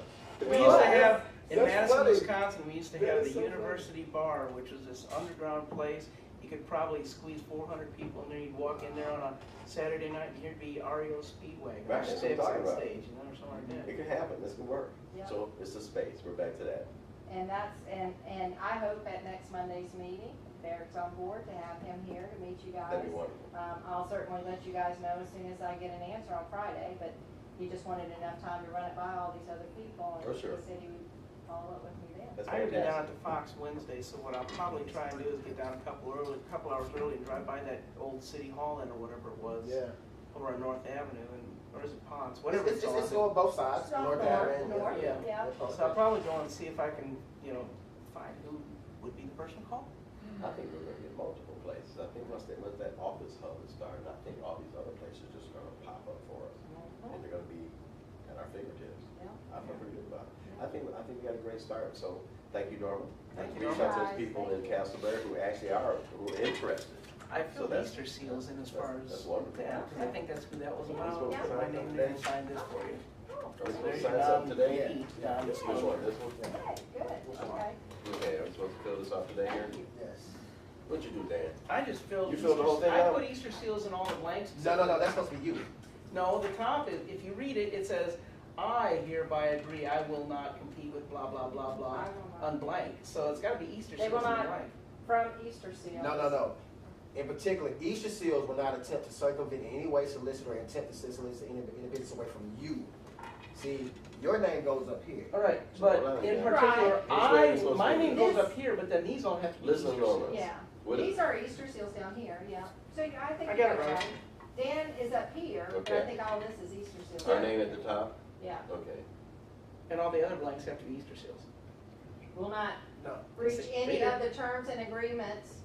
We used to have, in That's Madison, funny. Wisconsin, we used to That have is the so University Bar, which was this underground place. You could probably squeeze 400 people in there. You'd walk in there on a Saturday night and here'd be REO Speedway, Right, or that's what I'm Sticks talking on about. stage, or something like that. It can happen, this can work. Yeah. So it's the space, we're back to that. And that's, and I hope at next Monday's meeting Derek's on board, to have him here to meet you guys. That'd be wonderful. I'll certainly let you guys know as soon as I get an answer on Friday, but he just wanted enough time to run it by all these other people, and Oh, sure. he said he would follow up with me then. That's I gotta be down fantastic. at the Fox Wednesday, so what I'll probably try and do is get down a couple hours early and drive by that old City Hall or whatever it was. Yeah. Over on North Avenue, and, or is it Ponce, whatever It's it's on on. both sides, It's on north north, and north, Yeah. yeah. So I'll probably go and see if I can, find who would be the person to call. I think we're gonna get multiple places. I think once that office hub is started, I think all these other places are just gonna pop up for us. And they're gonna be at our fingertips. Yeah. I feel pretty good about it. I think we got a great start, so thank you, Norma. Thank you, Reach out to Norma. those people Guys, in thank you. Castleberry who actually are interested. I So filled that's- Easter seals in as far that's as wonderful. that, because I think that's who that was Yeah. about. Yeah. Put my name there and signed this for you. Are we There supposed to you sign go. something today? Yeah. Which one, this one? Okay, good, okay. Okay, are we supposed to fill this out today here? Thank you. Yes. What'd you do, Dan? I just filled. You filled the whole thing I out? put Easter seals in all the blanks. No, that's supposed to be you. No, the top is, if you read it, it says, I hereby agree I will not compete with blah, blah, blah, blah, I will not. on blank. So it's gotta be Easter They seals will in not. blank. From Easter seals. No. In particular, Easter seals will not attempt to circumvent in any way, solicit, or attempt to solicit any business away from you. See, your name goes up here. All right, but in Right. particular, Which way is it supposed my to be? name goes This- up here, but then these don't have to be Listen, Easter Norma. seals. Yeah, What is- these are Easter seals down here, yeah. So I think I you got got it it right. right. Dan is up here, and I Okay. think all this is Easter seals. Our name at the top? Yeah, Okay. And all the other blanks have to be Easter seals. will not No. breach Is it any bigger? of the terms and agreements.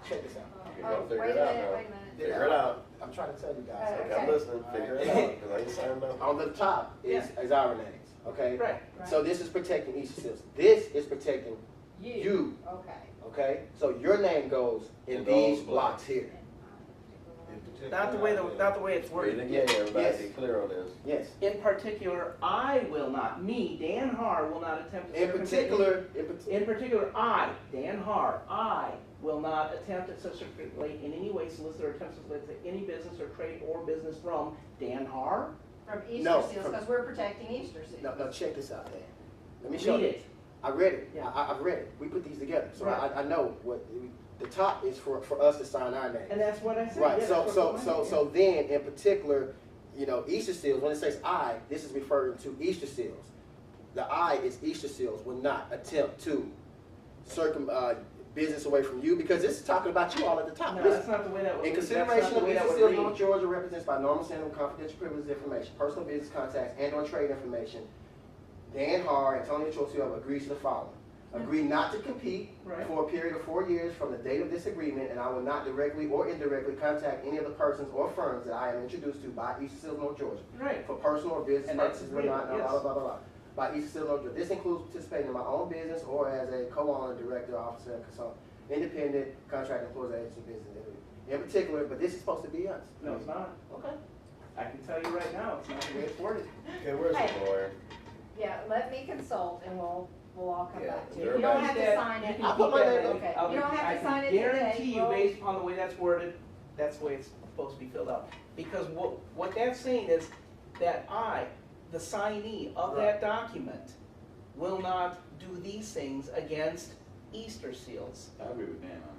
Check this out. You gotta Oh, figure wait it a out minute, now. wait a minute. Figure it out. I'm trying to tell you guys. Okay, Okay. I'm listening. Figure it out, because I ain't signed up. On the top is our names, okay? Right. Right. So this is protecting Easter seals. This is protecting You. you, Okay. okay? So your name goes in In these those blocks here. Not the way it's Read worded. it again, everybody, Yes. be clear on this. Yes. In particular, I will not, me, Dan Har, will not attempt to In circumvent. particular, In particular, I, Dan Har, I will not attempt to circumvent in any way, solicit, or attempt to solicit any business or trade or business from Dan Har. From Easter No, seals, from- because we're protecting Easter seals. no, check this out, Dan. Let me show Read you. it. I read it. Yeah. I've read it. We put these together, so Right. I know what the top is for us to sign our name. And that's what I said. Right. Yeah, So that's so what so mine is. so then in particular, Easter seals. When it says I, this is referring to Easter seals. The I is Easter seals will not attempt to business away from you because this is talking about you all at the top. No, This- that's not the way that would In read. That's consideration not of the way that Easter would Seals read. North Georgia represents by Norma Sandham confidential privileged information, personal business contacts, and/or trade information, Dan Har and Tony Chosio have agreed to the following. Agree not to compete Right. for a period of 4 years from the date of this agreement, and I will not directly or indirectly contact any of the persons or firms that I am introduced to by Easter Seals North Georgia Right. for personal or business And that's purposes, blah, agreeable, blah, yes. blah, blah, blah, by Easter Seals North Georgia. This includes participating in my own business or as a co-owner, director, officer, and consultant, independent, contract employees, agency, business, in particular, but this is supposed to be us. No, it's not. Okay. I can tell you right now, it's not the way it's worded. Okay, where's Hey. the lawyer? Yeah, let me consult and we'll all come Yeah, back to you. everybody- You don't have to That- sign you it. can I'll put keep my that name in. up. Okay. I'll You don't be- have to sign it I today. can guarantee you, We'll- based upon the way that's worded, that's the way it's supposed to be filled out. Because what that's saying is that I, the signee of that document, will not do these things against Easter seals. I agree with Dan on this.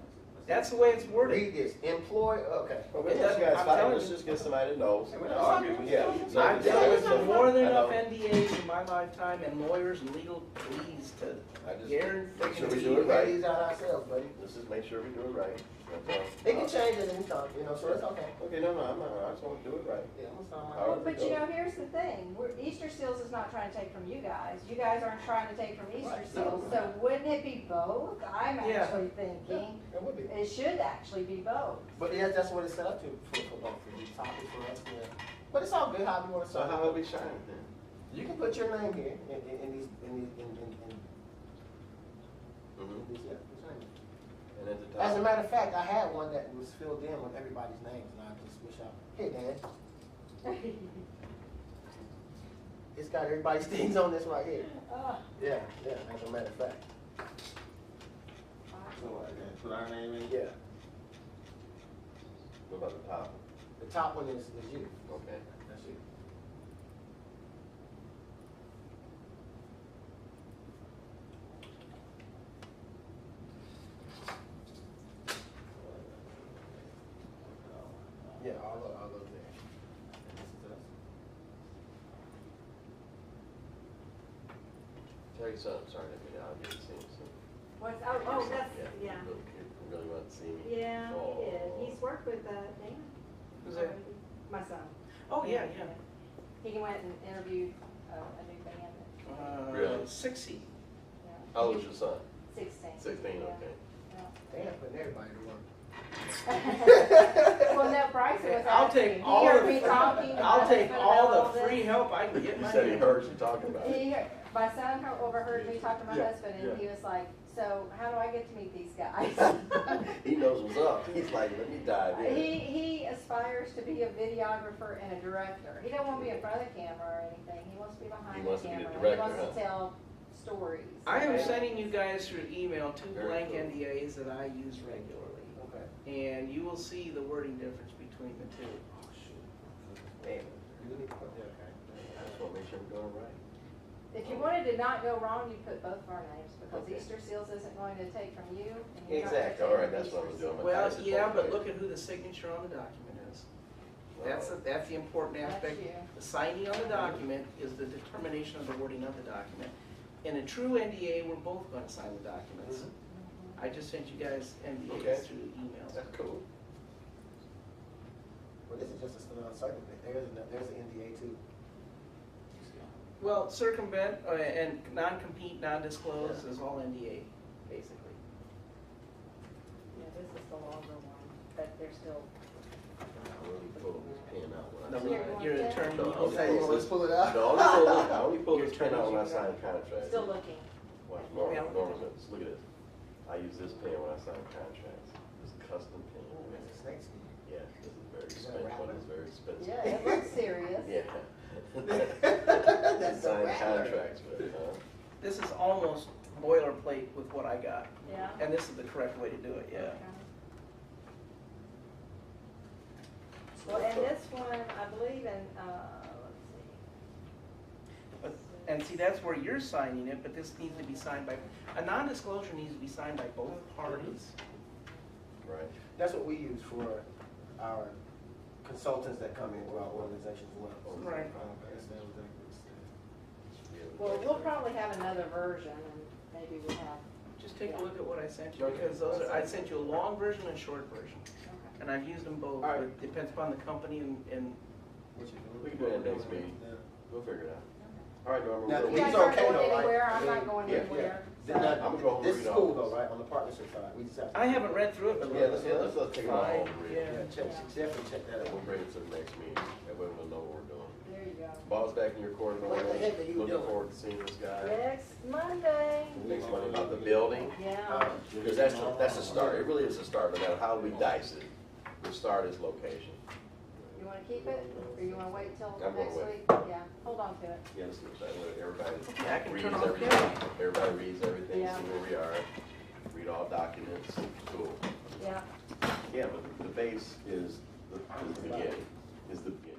That's the way it's worded. Read this, employ, okay. Well, It let's doesn't- guys I'm fight. telling Let's you. just get somebody that knows. Hey, we're No, not I talking- agree with Yeah. you. I've Yeah, dealt with yeah, more than I enough know. NDAs in my lifetime and lawyers and legal pleas to I just guarantee. make sure we We do it lay right. these out ourselves, buddy. Let's just make sure we do it right. That's all. It can change at any time, so it's okay. Okay, no, I'm not, I just want to do it right. Yeah, I'm gonna sign my All right. But here's the thing, Easter seals is not trying to take from you guys. You guys aren't trying to take from Easter Right. seals, so wouldn't it be both? I'm Yeah. actually thinking It would be. it should actually be both. But yeah, that's what it's set up to, for both, for the topic for us, yeah. But it's all good, how you wanna So sign how it. will we shine then? You can put your name here in these, Mhm. yeah, put your name. And at the As a top, matter of fact, I had one that was filled in with everybody's names, and I just wish hey Dan, it's got everybody's things on this right here. Ah, Yeah, as a matter of fact. So I can put our name in. Yeah, what about the top? the top one is you. Okay. That's you. all of there. And this is us. Tell your son, sorry, I'll get to see him soon. What's, oh, that's, yeah. Little kid really wanted to see me. Yeah, he did. Oh. He's worked with, Dan. Who's that? My son. Oh, yeah, yeah. He went and interviewed a new band. Really? 60. Yeah. How old is your son? 16. 16, Yeah. okay. They ain't putting everybody to work. Well, no, Bryson was I'll asking. take He all heard the me free- talking. to I'll my take husband all about the this. free help I can get He my said he hand. heard you talking about it. My son overheard me talk to my Yeah, husband, yeah. and he was like, "So, how do I get to meet these guys?" He knows what's up. He's like, let me dive in. He aspires to be a videographer and a director. He don't want to be in front of the camera or anything. He wants to be behind He the wants to be a camera. director, He wants to huh? tell stories. I am Okay. sending you guys through email 2 Very blank cool. NDAs that I use regularly. Okay. And you will see the wording difference between the two. Oh, shoot. Damn. You need to put that, okay. I just want to make sure we're doing it right. If you wanted to not go wrong, you put both of our names, because Okay. Easter Seals isn't going to take from you. And you're not Exactly. gonna All right, take that's from what I was Easter doing. Seals. Well, Guys, it's yeah, both but ways. look at who the signature on the document is. That's the important That's aspect. you. The signing on the document is the determination of the wording of the document. In a true NDA, we're both going to sign the documents. I just sent you guys NDAs Okay. through emails. That's cool. Well, this is just a circumvent. There's an NDA too. Well, circumvent and non-compete, non-disclose is all NDA, basically. Yeah, this is the longer one, but they're still. I really pulled this pen out when I No, signed. your attorney. No, will okay, say- so let's pull it out. No, I only pulled Your this pen out when I attorney's signed contracts. Still looking. Watch Yeah. Norman's look at this. I use this pen when I sign contracts. It's a custom pen. Oh, that's a snake skin. Yeah, this is very Is that a expensive. rattler? It's very expensive. Yeah, it looks serious. Yeah. That's a Sign rattler. contracts with, This is almost boilerplate with what I got. Yeah. And this is the correct way to do it, yeah. Okay. Well, and this one, I believe in, let's see. But- And see, that's where you're signing it, but this needs to be signed by, a non-disclosure needs to be signed by both parties. right. That's what we use for our consultants that come into our organization as well. Right. That's the other thing. It's really Well, good. we'll probably have another version, and maybe we'll have, Just take a look at what I sent you, because those are, I sent you a long version and a short version. okay. And I've used them both, All right. it depends upon the company and What you doing? We can do that next meeting. Yeah. We'll figure it out. All right, Norman. Now, we'll- You we- guys It's aren't okay going though, right? anywhere, I I'm not mean, going yeah, anywhere. Did not, I'm gonna go home and this read is all cool this. though, right, on the partnership side, we just have to. I haven't read through it, but Yeah, let's take it all fine, home and read it. yeah. Yeah, check, definitely check that And out. we'll bring it to the next meeting. That way we'll know what we're doing. There you go. Ball's back in your court, What the heck are you Looking doing? forward to seeing this guy. Next Monday. Next one about the building. Yeah. Because that's a start. It really is a start, no matter how we dice it. The start is location. You wanna keep it, or you wanna wait till I'm gonna next wait. week? Yeah, hold on to it. Yeah, let's do it that way. Everybody Yeah, I can reads turn off everything. camera. Everybody reads everything, Yeah. see where we are, read all documents. Cool. Yeah. Yeah, but the base is the beginning, is the beginning.